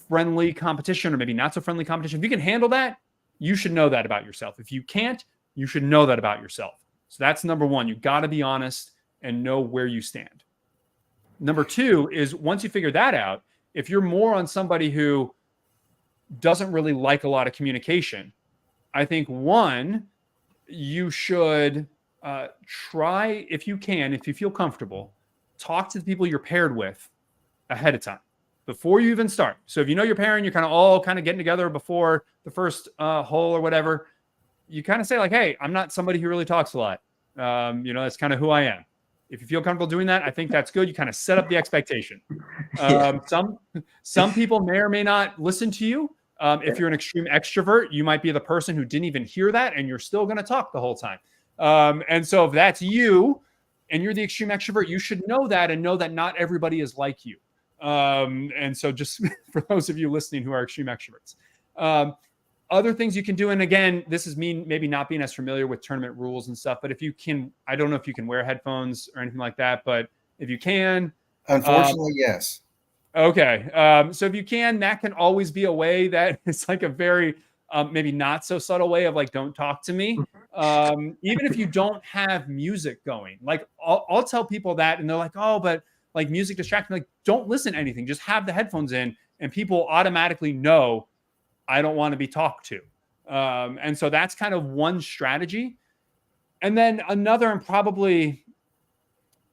friendly competition or maybe not so friendly competition, if you can handle that, you should know that about yourself. If you can't, you should know that about yourself. So that's number one. You got to be honest and know where you stand. Number two is once you figure that out, if you're more on somebody who doesn't really like a lot of communication, I think one, you should try, if you can, if you feel comfortable, talk to the people you're paired with ahead of time before you even start. So if you know you're pairing, you're kind of all kind of getting together before the first hole or whatever, you kind of say like, hey, I'm not somebody who really talks a lot. That's kind of who I am. If you feel comfortable doing that, I think that's good. You kind of set up the expectation. Some people may or may not listen to you. If you're an extreme extrovert, you might be the person who didn't even hear that, and you're still going to talk the whole time. And so if that's you, and you're the extreme extrovert, you should know that and know that not everybody is like you. And so just for those of you listening who are extreme extroverts. Other things you can do, and again, this is me maybe not being as familiar with tournament rules and stuff, but if you can, I don't know if you can wear headphones or anything like that, but if you can. Unfortunately, yes. Okay. So if you can, that can always be a way that it's like a very maybe not so subtle way of like, don't talk to me. Even if you don't have music going, like I'll tell people that and they're like, oh, but like music distracts me. Like, don't listen to anything. Just have the headphones in and people automatically know I don't want to be talked to. And so that's kind of one strategy. And then another, and probably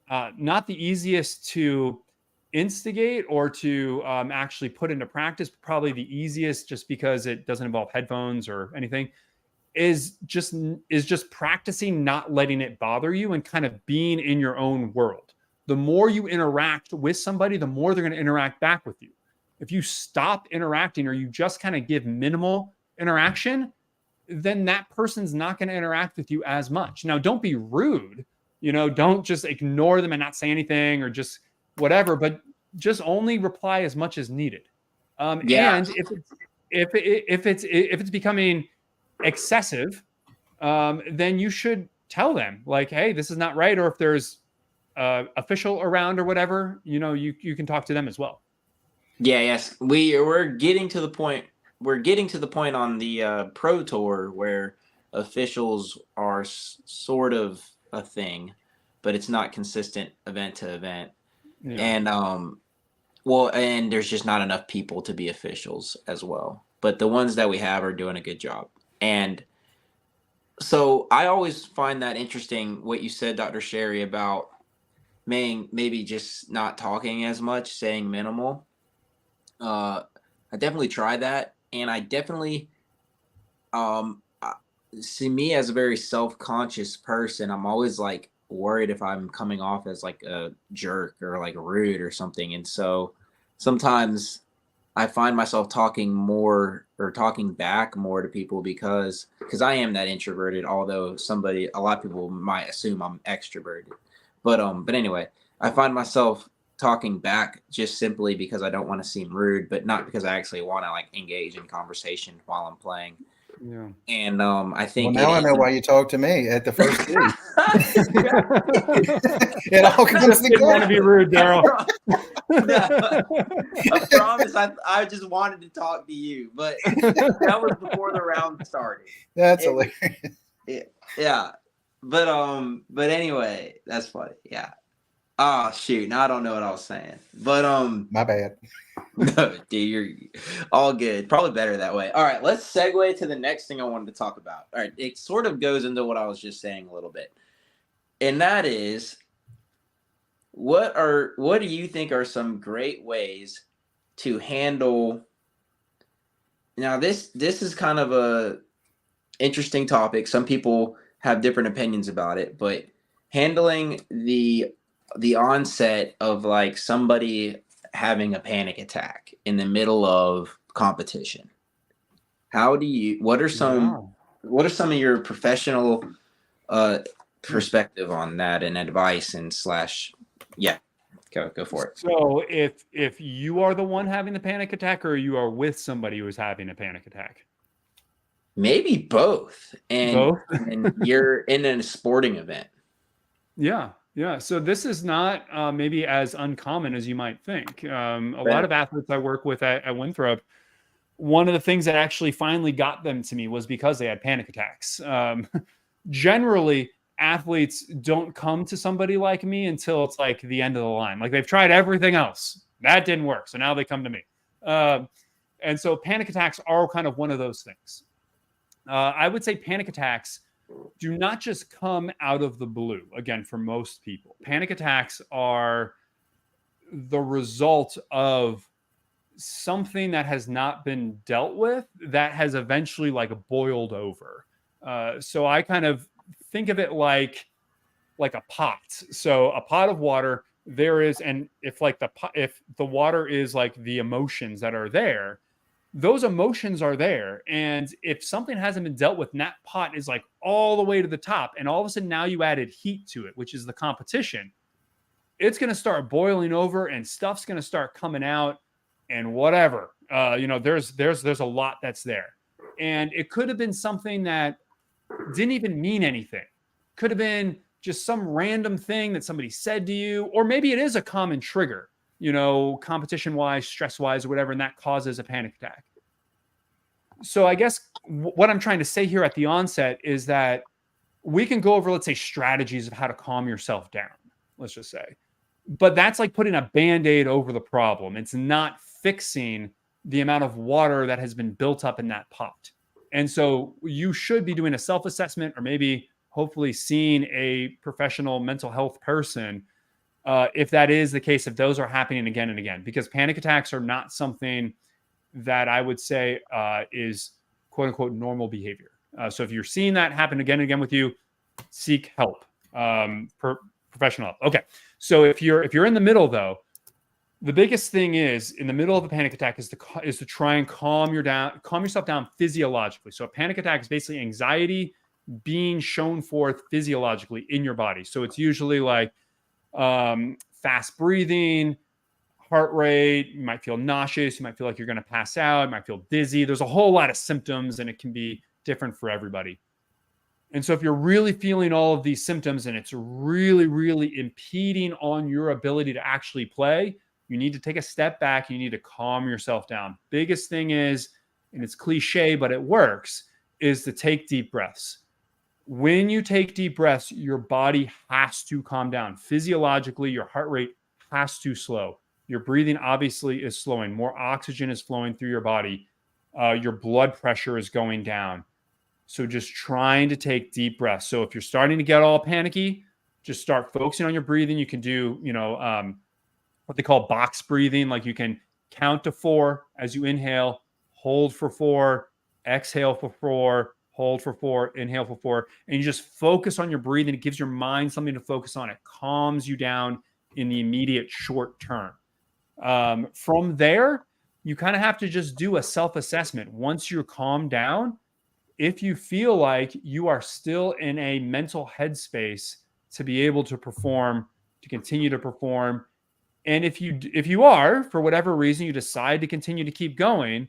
not the easiest to instigate or to actually put into practice, probably the easiest just because it doesn't involve headphones or anything, is just practicing not letting it bother you and kind of being in your own world. The more you interact with somebody, the more they're going to interact back with you. If you stop interacting or you just kind of give minimal interaction, then that person's not going to interact with you as much. Now, don't be rude. Don't just ignore them and not say anything or just whatever, but just only reply as much as needed. And if it's becoming excessive, then you should tell them like, hey, this is not right. Or if there's official around or whatever, you can talk to them as well. Yeah, yes. We're getting to the point. We're getting to the point on the Pro Tour where officials are sort of a thing, but it's not consistent event to event. Yeah. And and there's just not enough people to be officials as well. But the ones that we have are doing a good job. And so I always find that interesting what you said, Dr. Schary, about maybe just not talking as much, saying minimal. I definitely tried that, and I definitely see me as a very self-conscious person. I'm always like worried if I'm coming off as like a jerk or like rude or something, and so sometimes I find myself talking more or talking back more to people because I am that introverted, although a lot of people might assume I'm extroverted, but anyway, I find myself talking back just simply because I don't want to seem rude, but not because I actually want to like engage in conversation while I'm playing. Yeah. And I think now I know why you talked to me at the first tee. It all comes together. Want to be rude, Daryl. I promise. I just wanted to talk to you, but that was before the round started. That's hilarious. Yeah, but anyway, that's funny. Yeah. Oh shoot! Now I don't know what I was saying, but my bad. No, dude, you're all good. Probably better that way. All right, let's segue to the next thing I wanted to talk about. All right, it sort of goes into what I was just saying a little bit, and that is, what do you think are some great ways to handle? Now, this is kind of a interesting topic. Some people have different opinions about it, but handling the onset of like somebody having a panic attack in the middle of competition. What are some of your professional perspective on that and advice and slash, yeah, go for it. So if you are the one having the panic attack, or you are with somebody who is having a panic attack? Maybe both. Both? And you're in a sporting event. Yeah. So this is not maybe as uncommon as you might think. A lot of athletes I work with at Winthorp, one of the things that actually finally got them to me was because they had panic attacks. Generally, athletes don't come to somebody like me until it's like the end of the line. Like they've tried everything else. That didn't work. So now they come to me. And so panic attacks are kind of one of those things. I would say panic attacks do not just come out of the blue. Again, for most people, panic attacks are the result of something that has not been dealt with that has eventually like boiled over. So I kind of think of it like a pot. So a pot of water, there is, and if the water is like the emotions that are there, those emotions are there. And if something hasn't been dealt with, and that pot is like all the way to the top, and all of a sudden now you added heat to it, which is the competition, it's going to start boiling over and stuff's going to start coming out and whatever. There's a lot that's there. And it could have been something that didn't even mean anything. Could have been just some random thing that somebody said to you, or maybe it is a common trigger, competition wise, stress wise, or whatever, and that causes a panic attack. So I guess what I'm trying to say here at the onset is that we can go over, let's say, strategies of how to calm yourself down, let's just say. But that's like putting a Band-Aid over the problem. It's not fixing the amount of water that has been built up in that pot. And so you should be doing a self-assessment, or maybe hopefully seeing a professional mental health person if that is the case, if those are happening again and again, because panic attacks are not something that I would say is quote unquote normal behavior. So if you're seeing that happen again and again with you, seek help, professional help. Okay. So if you're in the middle though, the biggest thing is in the middle of a panic attack is to try and calm yourself down physiologically. So a panic attack is basically anxiety being shown forth physiologically in your body. So it's usually like fast breathing, heart rate. You might feel nauseous. You might feel like you're going to pass out. You might feel dizzy. There's a whole lot of symptoms, and it can be different for everybody. And so if you're really feeling all of these symptoms and it's really, really impeding on your ability to actually play, you need to take a step back. You need to calm yourself down. Biggest thing is, and it's cliche, but it works, is to take deep breaths. When you take deep breaths, your body has to calm down. Physiologically, your heart rate has to slow. Your breathing obviously is slowing. More oxygen is flowing through your body. Your blood pressure is going down. So just trying to take deep breaths. So if you're starting to get all panicky, just start focusing on your breathing. You can do, what they call box breathing. Like you can count to 4 as you inhale, hold for 4, exhale for 4, hold for 4, inhale for 4. And you just focus on your breathing. It gives your mind something to focus on. It calms you down in the immediate short term. From there, you kind of have to just do a self-assessment. Once you're calmed down, if you feel like you are still in a mental headspace to be able to perform, to continue to perform, and if you are, for whatever reason, you decide to continue to keep going,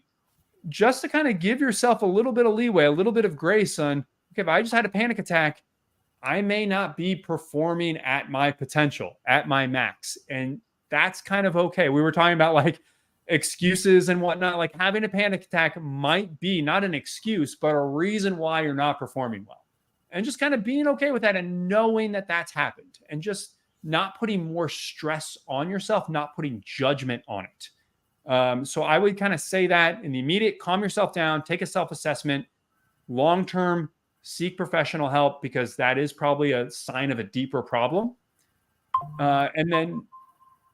just to kind of give yourself a little bit of leeway, a little bit of grace on, okay, if I just had a panic attack, I may not be performing at my potential, at my max. And that's kind of okay. We were talking about like excuses and whatnot. Like having a panic attack might be not an excuse, but a reason why you're not performing well. And just kind of being okay with that and knowing that that's happened, and just not putting more stress on yourself, not putting judgment on it. So I would kind of say that in the immediate, calm yourself down, take a self-assessment. Long-term, seek professional help, because that is probably a sign of a deeper problem. And then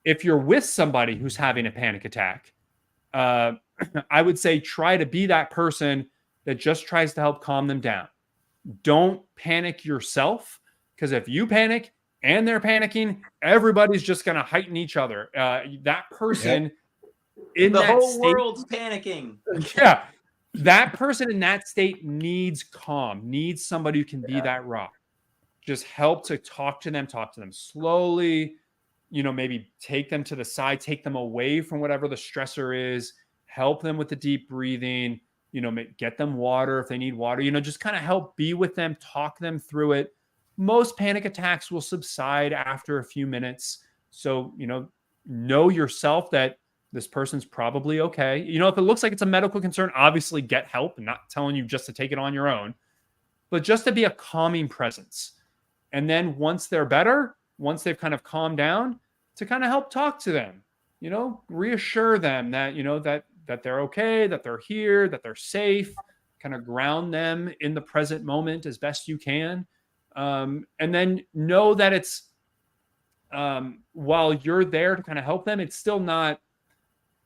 if you're with somebody who's having a panic attack, I would say try to be that person that just tries to help calm them down. Don't panic yourself, because if you panic and they're panicking, everybody's just going to heighten each other. That person in the that whole state, world's panicking. Yeah. That person in that state needs calm, needs somebody who can be that rock. just help to talk to them slowly, maybe take them to the side, take them away from whatever the stressor is, help them with the deep breathing, get them water if they need water, just kind of help be with them, talk them through it. Most panic attacks will subside after a few minutes. So, know yourself that this person's probably okay. If it looks like it's a medical concern, obviously get help. I'm not telling you just to take it on your own, but just to be a calming presence. And then once they're better, once they've kind of calmed down, to kind of help talk to them, reassure them that, that they're okay, that they're here, that they're safe, kind of ground them in the present moment as best you can. And then know that it's, while you're there to kind of help them, it's still not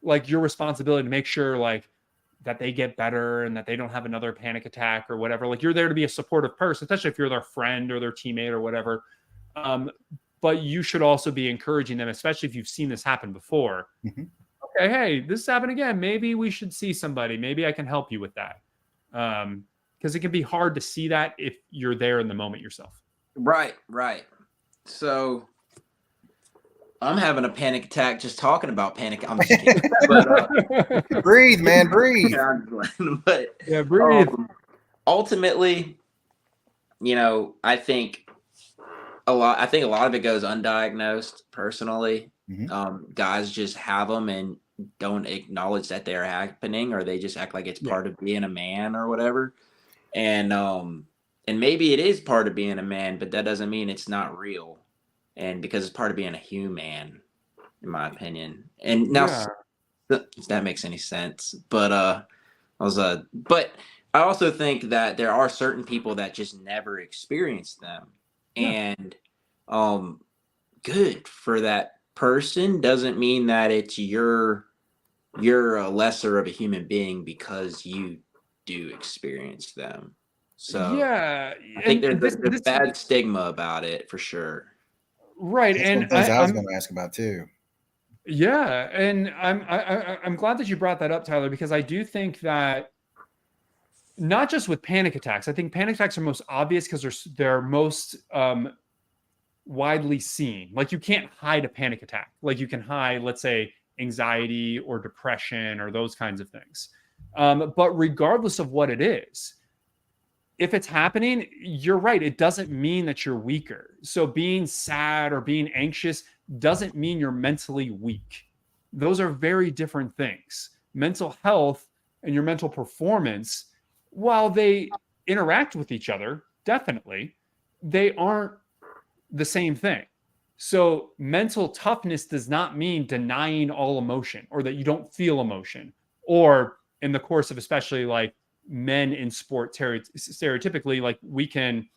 like your responsibility to make sure like that they get better and that they don't have another panic attack or whatever. Like you're there to be a supportive person, especially if you're their friend or their teammate or whatever. But you should also be encouraging them, especially if you've seen this happen before. Mm-hmm. Okay, hey, this happened again. Maybe we should see somebody. Maybe I can help you with that. Because it can be hard to see that if you're there in the moment yourself. Right. So I'm having a panic attack just talking about panic. I'm just kidding. But, breathe, man, breathe. But yeah, breathe. Ultimately, I think a lot of it goes undiagnosed personally. Mm-hmm. Guys just have them and don't acknowledge that they're happening, or they just act like it's part of being a man or whatever. And maybe it is part of being a man, but that doesn't mean it's not real. And because it's part of being a human, in my opinion. And now, if that makes any sense, but but I also think that there are certain people that just never experience them, and good for that person doesn't mean that it's you're a lesser of a human being because you do experience them. So I think there's a bad stigma about it for sure. Right. That's and one of the things I was going to ask about too. Yeah. And I'm glad that you brought that up, Tyler, because I do think that not just with panic attacks, I think panic attacks are most obvious because they're most widely seen. Like you can't hide a panic attack. Like you can hide, let's say, anxiety or depression or those kinds of things. But regardless of what it is, if it's happening, you're right. It doesn't mean that you're weaker. So being sad or being anxious doesn't mean you're mentally weak. Those are very different things. Mental health and your mental performance, while they interact with each other, definitely, they aren't the same thing. So mental toughness does not mean denying all emotion or that you don't feel emotion, or in the course of especially like men in sport, stereotypically, like we can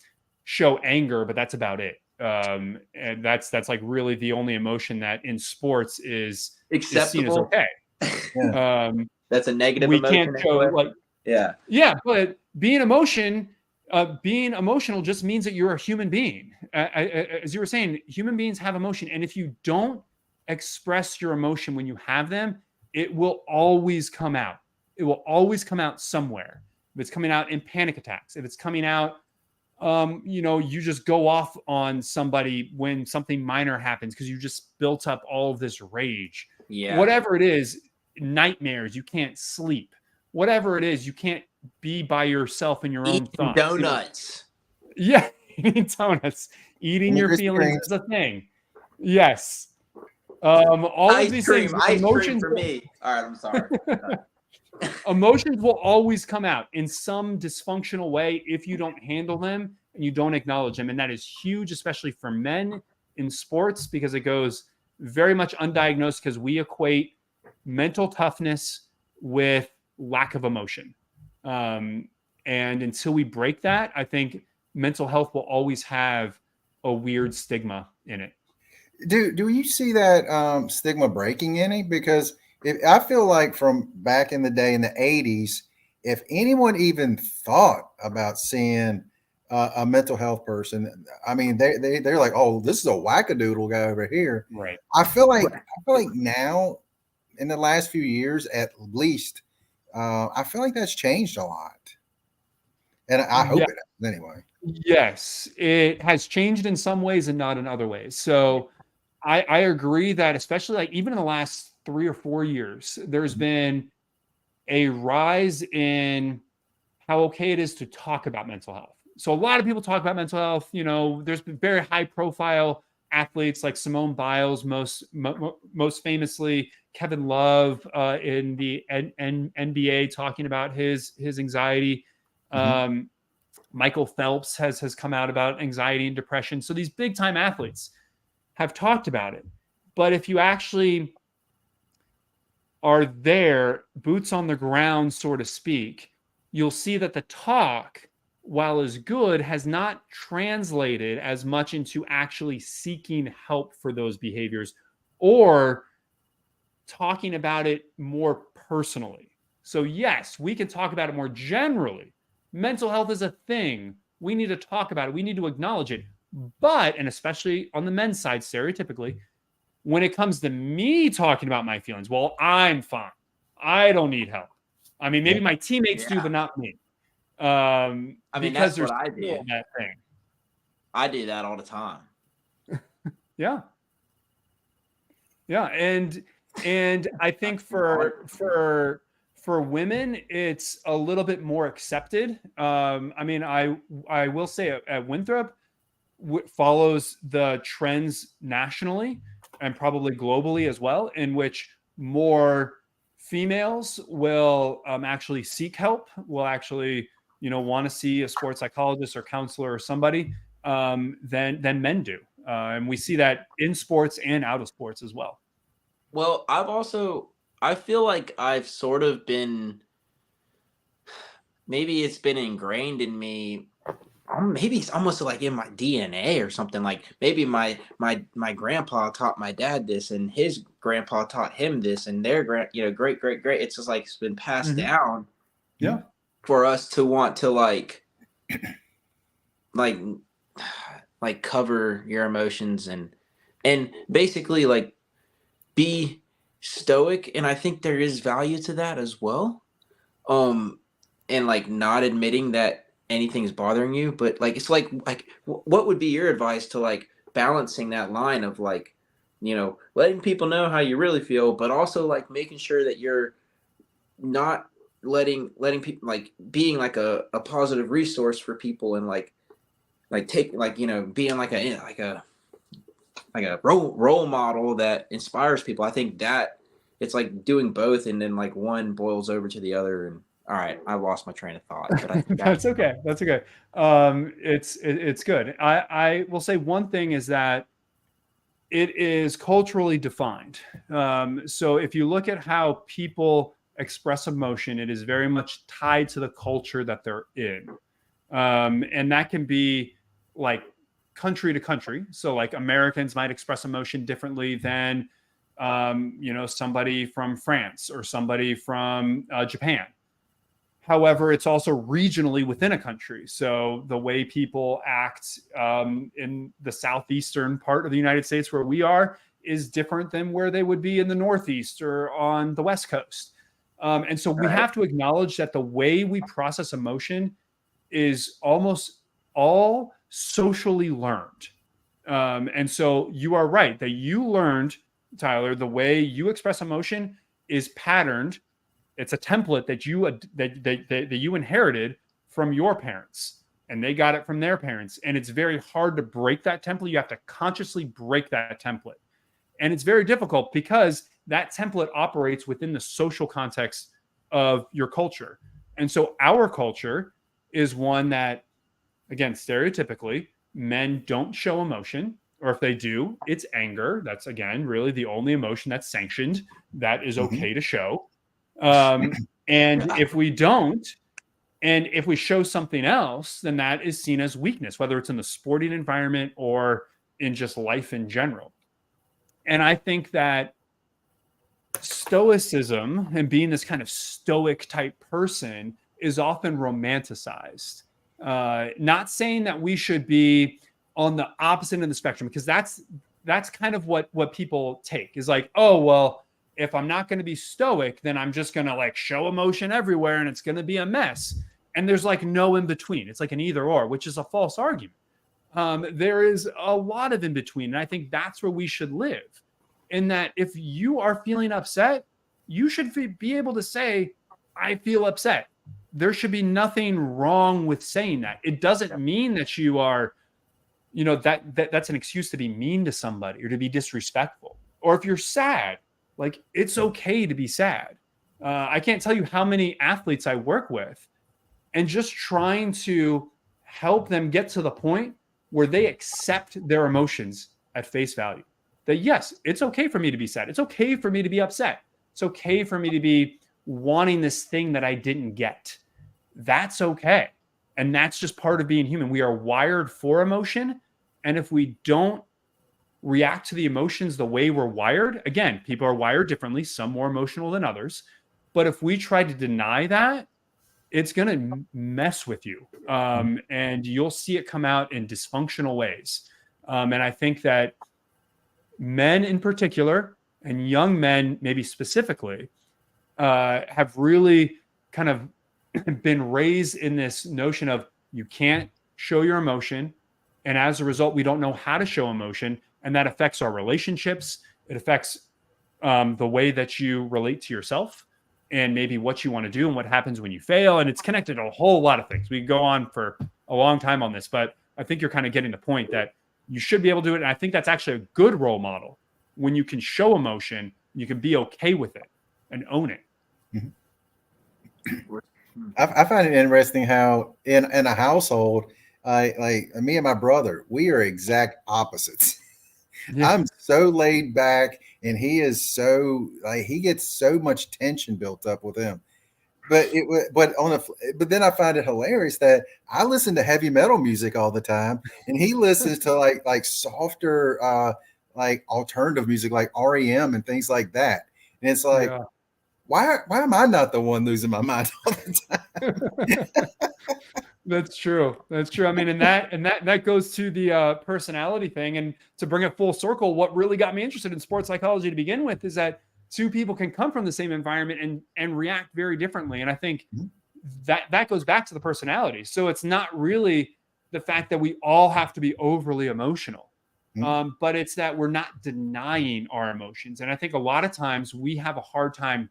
show anger, but that's about it. And that's like really the only emotion that in sports is seen as okay. That's a negative we emotion. Can't show like but being emotional just means that you're a human being. As you were saying, human beings have emotion, and if you don't express your emotion when you have them, it will always come out. It will always come out somewhere. If it's coming out in panic attacks, if it's coming out, you just go off on somebody when something minor happens because you just built up all of this rage. Yeah. Whatever it is, nightmares, you can't sleep. Whatever it is, you can't be by yourself in your own thoughts. Donuts. Yeah, eating donuts. Eating your feelings is a thing. Yes. All ice of these cream, things. Ice cream for me. All right, I'm sorry. Emotions will always come out in some dysfunctional way if you don't handle them and you don't acknowledge them. And that is huge, especially for men in sports, because it goes very much undiagnosed because we equate mental toughness with lack of emotion. And until we break that, I think mental health will always have a weird stigma in it. Do you see that stigma breaking any? Because I feel like from back in the day in the 80s, if anyone even thought about seeing a mental health person, I mean, they're like, oh, this is a wackadoodle guy over here. Right. I feel like now, in the last few years, at least, I feel like that's changed a lot, and I hope it has anyway. Yes, it has changed in some ways and not in other ways. So I agree that especially like even in the last 3 or 4 years, there's been a rise in how okay it is to talk about mental health. So a lot of people talk about mental health. There's been very high profile athletes like Simone Biles, most famously Kevin Love in the NBA talking about his anxiety. Mm-hmm. Michael Phelps has come out about anxiety and depression. So these big time athletes have talked about it. But if you actually are there, boots on the ground, so to speak, you'll see that the talk, while is good, has not translated as much into actually seeking help for those behaviors or talking about it more personally. So, yes, we can talk about it more generally. Mental health is a thing. We need to talk about it. We need to acknowledge it. But, and especially on the men's side, stereotypically, when it comes to me talking about my feelings, well, I'm fine. I don't need help. I mean, maybe my teammates do, Yeah. but not me. I mean, Because that's there's what I still do. that thing. I do that all the time. Yeah. Yeah. And I think for women, it's a little bit more accepted. I mean, I will say at Winthrop follows the trends nationally and probably globally as well, in which more females will actually seek help, will actually want to see a sports psychologist or counselor or somebody than men do, and we see that in sports and out of sports as well. Well, I feel like I've sort of been, maybe it's been ingrained in me. Maybe it's almost like in my DNA or something. Like maybe my grandpa taught my dad this, and his grandpa taught him this, and their great great great. It's just like it's been passed Mm-hmm. down Yeah. for us to want to like like cover your emotions and basically like be stoic, and I think there is value to that as well. And like not admitting that anything's bothering you, but like it's like what would be your advice to like balancing that line of like letting people know how you really feel, but also like making sure that you're not letting people like being like a positive resource for people, and like take like being like a role model that inspires people. I think that it's like doing both, and then like one boils over to the other. And all right, I lost my train of thought, but I think That's okay. That's okay. It's good. I will say one thing is that it is culturally defined. So if you look at how people express emotion, it is very much tied to the culture that they're in. And that can be like country to country. So like Americans might express emotion differently than, somebody from France or somebody from Japan. However, it's also regionally within a country. So the way people act in the southeastern part of the United States where we are is different than where they would be in the Northeast or on the West Coast. And so we have to acknowledge that the way we process emotion is almost all socially learned. And so you are right that you learned, Tyler, the way you express emotion is patterned. It's a template that you inherited from your parents, and they got it from their parents. And it's very hard to break that template. You have to consciously break that template. And it's very difficult because that template operates within the social context of your culture. And so our culture is one that, again, stereotypically, men don't show emotion, or if they do, it's anger. That's, again, really the only emotion that's sanctioned that is okay to show. And if we don't, and if we show something else, then that is seen as weakness, whether it's in the sporting environment or in just life in general. And I think that stoicism and being this kind of stoic type person is often romanticized. Not saying that we should be on the opposite end of the spectrum, because that's kind of what people take is like, oh, well, if I'm not going to be stoic, then I'm just going to like show emotion everywhere and it's going to be a mess. And there's like no in between. It's like an either or, which is a false argument. There is a lot of in between. And I think that's where we should live. In that if you are feeling upset, you should be able to say, I feel upset. There should be nothing wrong with saying that. It doesn't mean that you are, that's an excuse to be mean to somebody or to be disrespectful. Or if you're sad, like it's okay to be sad. I can't tell you how many athletes I work with, and just trying to help them get to the point where they accept their emotions at face value. That yes, it's okay for me to be sad. It's okay for me to be upset. It's okay for me to be wanting this thing that I didn't get. That's okay. And that's just part of being human. We are wired for emotion. And if we don't react to the emotions the way we're wired, again, people are wired differently, some more emotional than others. But if we try to deny that, it's going to mess with you. And you'll see it come out in dysfunctional ways. And I think that men in particular, and young men maybe specifically, have really kind of been raised in this notion of you can't show your emotion. And as a result, we don't know how to show emotion. And that affects our relationships. It affects the way that you relate to yourself and maybe what you want to do and what happens when you fail. And it's connected to a whole lot of things. We can go on for a long time on this, but I think you're kind of getting the point that you should be able to do it. And I think that's actually a good role model when you can show emotion, you can be okay with it and own it. I find it interesting how in a household, like me and my brother, we are exact opposites. Yeah. I'm so laid back, and he is so he gets so much tension built up with him. But then I find it hilarious that I listen to heavy metal music all the time, and he listens to like softer like alternative music like REM and things like that. And it's like, yeah. Why am I not the one losing my mind all the time? That's true. That's true. I mean, and that goes to the personality thing. And to bring it full circle, what really got me interested in sports psychology to begin with is that two people can come from the same environment and react very differently. And I think that goes back to the personality. So it's not really the fact that we all have to be overly emotional, but it's that we're not denying our emotions. And I think a lot of times we have a hard time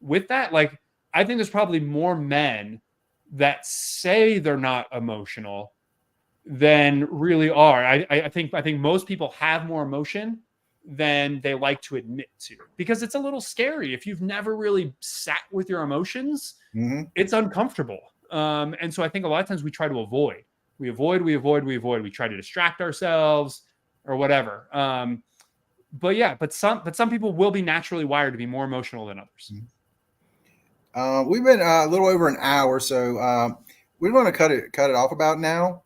with that. Like, I think there's probably more men that say they're not emotional than really are. I think most people have more emotion than they like to admit to, because it's a little scary. If you've never really sat with your emotions, it's uncomfortable. And so I think a lot of times we try to avoid. We try to distract ourselves or whatever. But some people will be naturally wired to be more emotional than others. We've been a little over an hour, so we want to cut it off about now.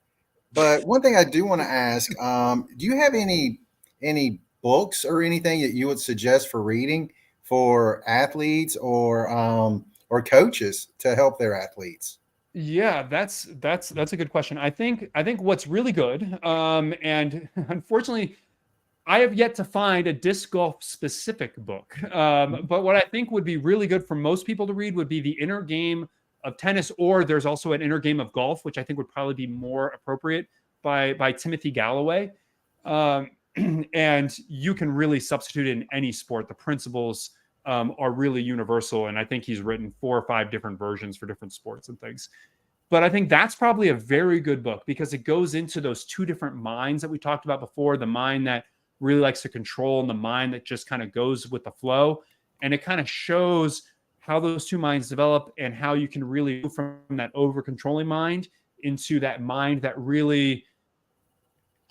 But one thing I do want to ask, do you have any books or anything that you would suggest for reading for athletes or coaches to help their athletes? Yeah, that's a good question. I think what's really good, and unfortunately, I have yet to find a disc golf specific book. But what I think would be really good for most people to read would be The Inner Game of Tennis, or there's also An Inner Game of Golf, which I think would probably be more appropriate, by Timothy Galloway. And you can really substitute it in any sport. The principles are really universal. And I think he's written 4 or 5 different versions for different sports and things. But I think that's probably a very good book because it goes into those 2 different minds that we talked about before, the mind that really likes to control and the mind that just kind of goes with the flow. And it kind of shows how those 2 minds develop and how you can really move from that over controlling mind into that mind that really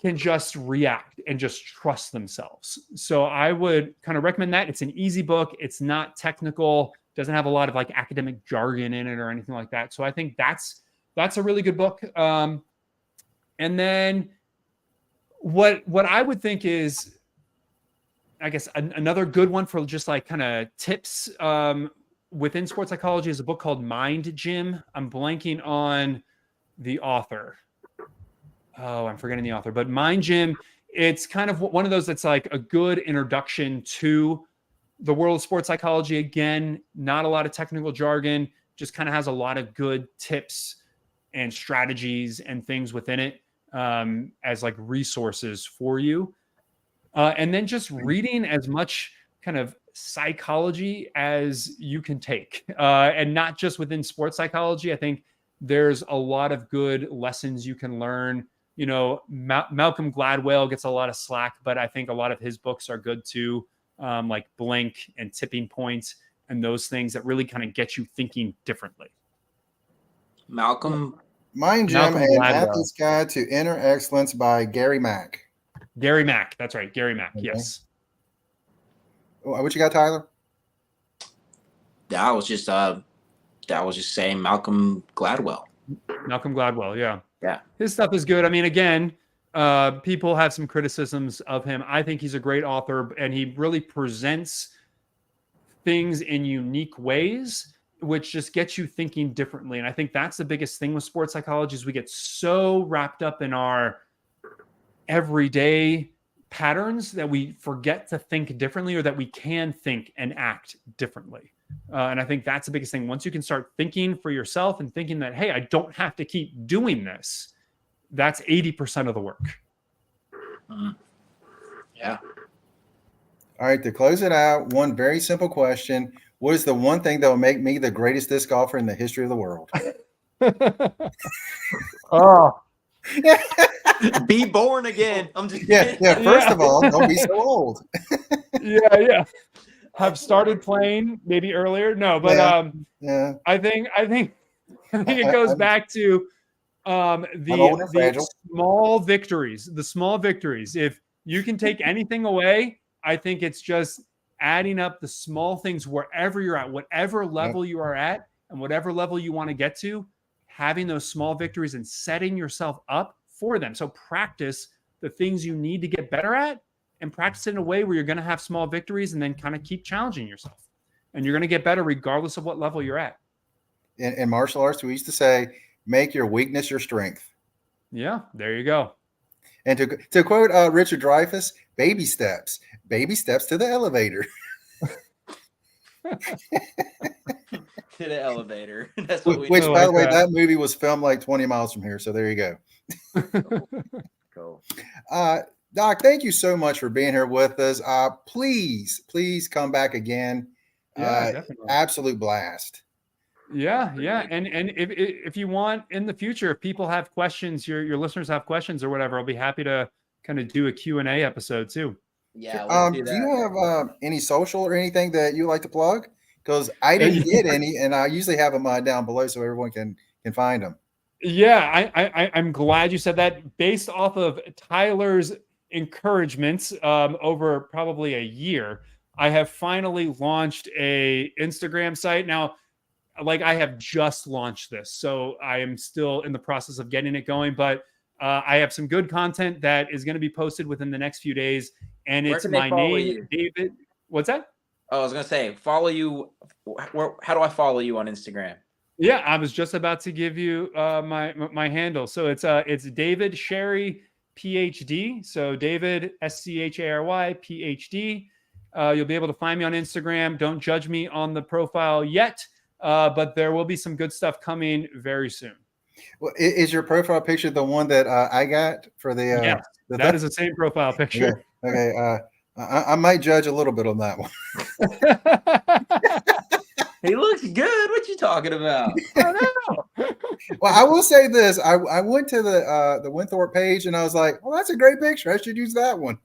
can just react and just trust themselves. So I would kind of recommend that. It's an easy book. It's not technical, doesn't have a lot of like academic jargon in it or anything like that. So I think that's a really good book. And then what I would think is, I guess another good one for just like kind of tips within sports psychology is a book called Mind Gym. I'm blanking on the author. Oh, I'm forgetting the author, but Mind Gym, it's kind of one of those that's like a good introduction to the world of sports psychology. Again, not a lot of technical jargon, just kind of has a lot of good tips and strategies and things within it as like resources for you. And then just reading as much kind of psychology as you can take, and not just within sports psychology. I think there's a lot of good lessons you can learn. You know, Malcolm Gladwell gets a lot of slack, but I think a lot of his books are good too, like Blink and Tipping Points and those things that really kind of get you thinking differently. Malcolm Mind Gym and Gladwell. Athlete's Guide to Inner Excellence by Gary Mack. Gary Mack. That's right. Gary Mack. Okay. Yes. What you got, Tyler? that was just saying Malcolm Gladwell. Malcolm Gladwell. Yeah. Yeah. His stuff is good. I mean, again, people have some criticisms of him. I think he's a great author, and he really presents things in unique ways, which just gets you thinking differently. And I think that's the biggest thing with sports psychology is we get so wrapped up in our everyday patterns that we forget to think differently, or that we can think and act differently. And I think that's the biggest thing. Once you can start thinking for yourself and thinking that, hey, I don't have to keep doing this, that's 80% of the work. Yeah. All right, to close it out, one very simple question. What is the one thing that will make me the greatest disc golfer in the history of the world? Oh, Be born again. I'm just yeah. First of all, don't be so old. yeah. Have started playing maybe earlier. No, but Yeah. I think it goes back to the small victories. The small victories. If you can take anything away, I think it's just adding up the small things wherever you're at, whatever level you are at, and whatever level you want to get to, having those small victories and setting yourself up for them. So practice the things you need to get better at, and practice in a way where you're going to have small victories, and then kind of keep challenging yourself. And you're going to get better regardless of what level you're at. In martial arts, we used to say, make your weakness your strength. Yeah, there you go. And to quote Richard Dreyfuss, baby steps to the elevator. To the elevator. That's what Which, by the way, that movie was filmed like 20 miles from here. So there you go. Cool. Doc, thank you so much for being here with us. Please come back again. Yeah, definitely. Absolute blast. Yeah. And if you want in the future, if people have questions, your listeners have questions or whatever, I'll be happy to kind of do a Q&A episode too. Yeah. We'll do you have any social or anything that you like to plug? Because I didn't get any, and I usually have them down below so everyone can find them. Yeah, I'm glad you said that. Based off of Tyler's encouragements over probably a year, I have finally launched a Instagram site. Now, like, I have just launched this, so I am still in the process of getting it going, but I have some good content that is going to be posted within the next few days, and it's my name, David. What's that? Oh, I was going to say, follow you. How do I follow you on Instagram? Yeah, I was just about to give you my handle. So it's David Schary Ph.D. So David Schary Ph.D. You'll be able to find me on Instagram. Don't judge me on the profile yet, but there will be some good stuff coming very soon. Well, is your profile picture the one that I got for the? Yes, that is the same profile picture. Okay. I might judge a little bit on that one. He looks good. What you talking about? I know. Well, I will say this. I went to the Winthorp page and I was like, well, that's a great picture. I should use that one.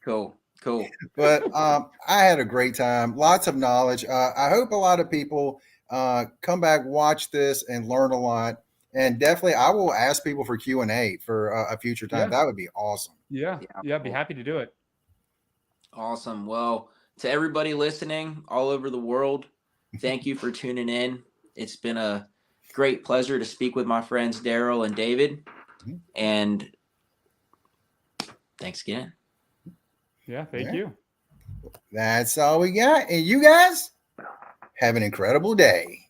Cool. But I had a great time. Lots of knowledge. I hope a lot of people come back, watch this, and learn a lot. And definitely, I will ask people for Q&A for a future time. Yeah. That would be awesome. Yeah. I'd be happy to do it. Awesome. Well, to everybody listening all over the world, thank you for tuning in. It's been a great pleasure to speak with my friends Daryl and David. And thanks again. Yeah, thank you. That's all we got. And you guys have an incredible day.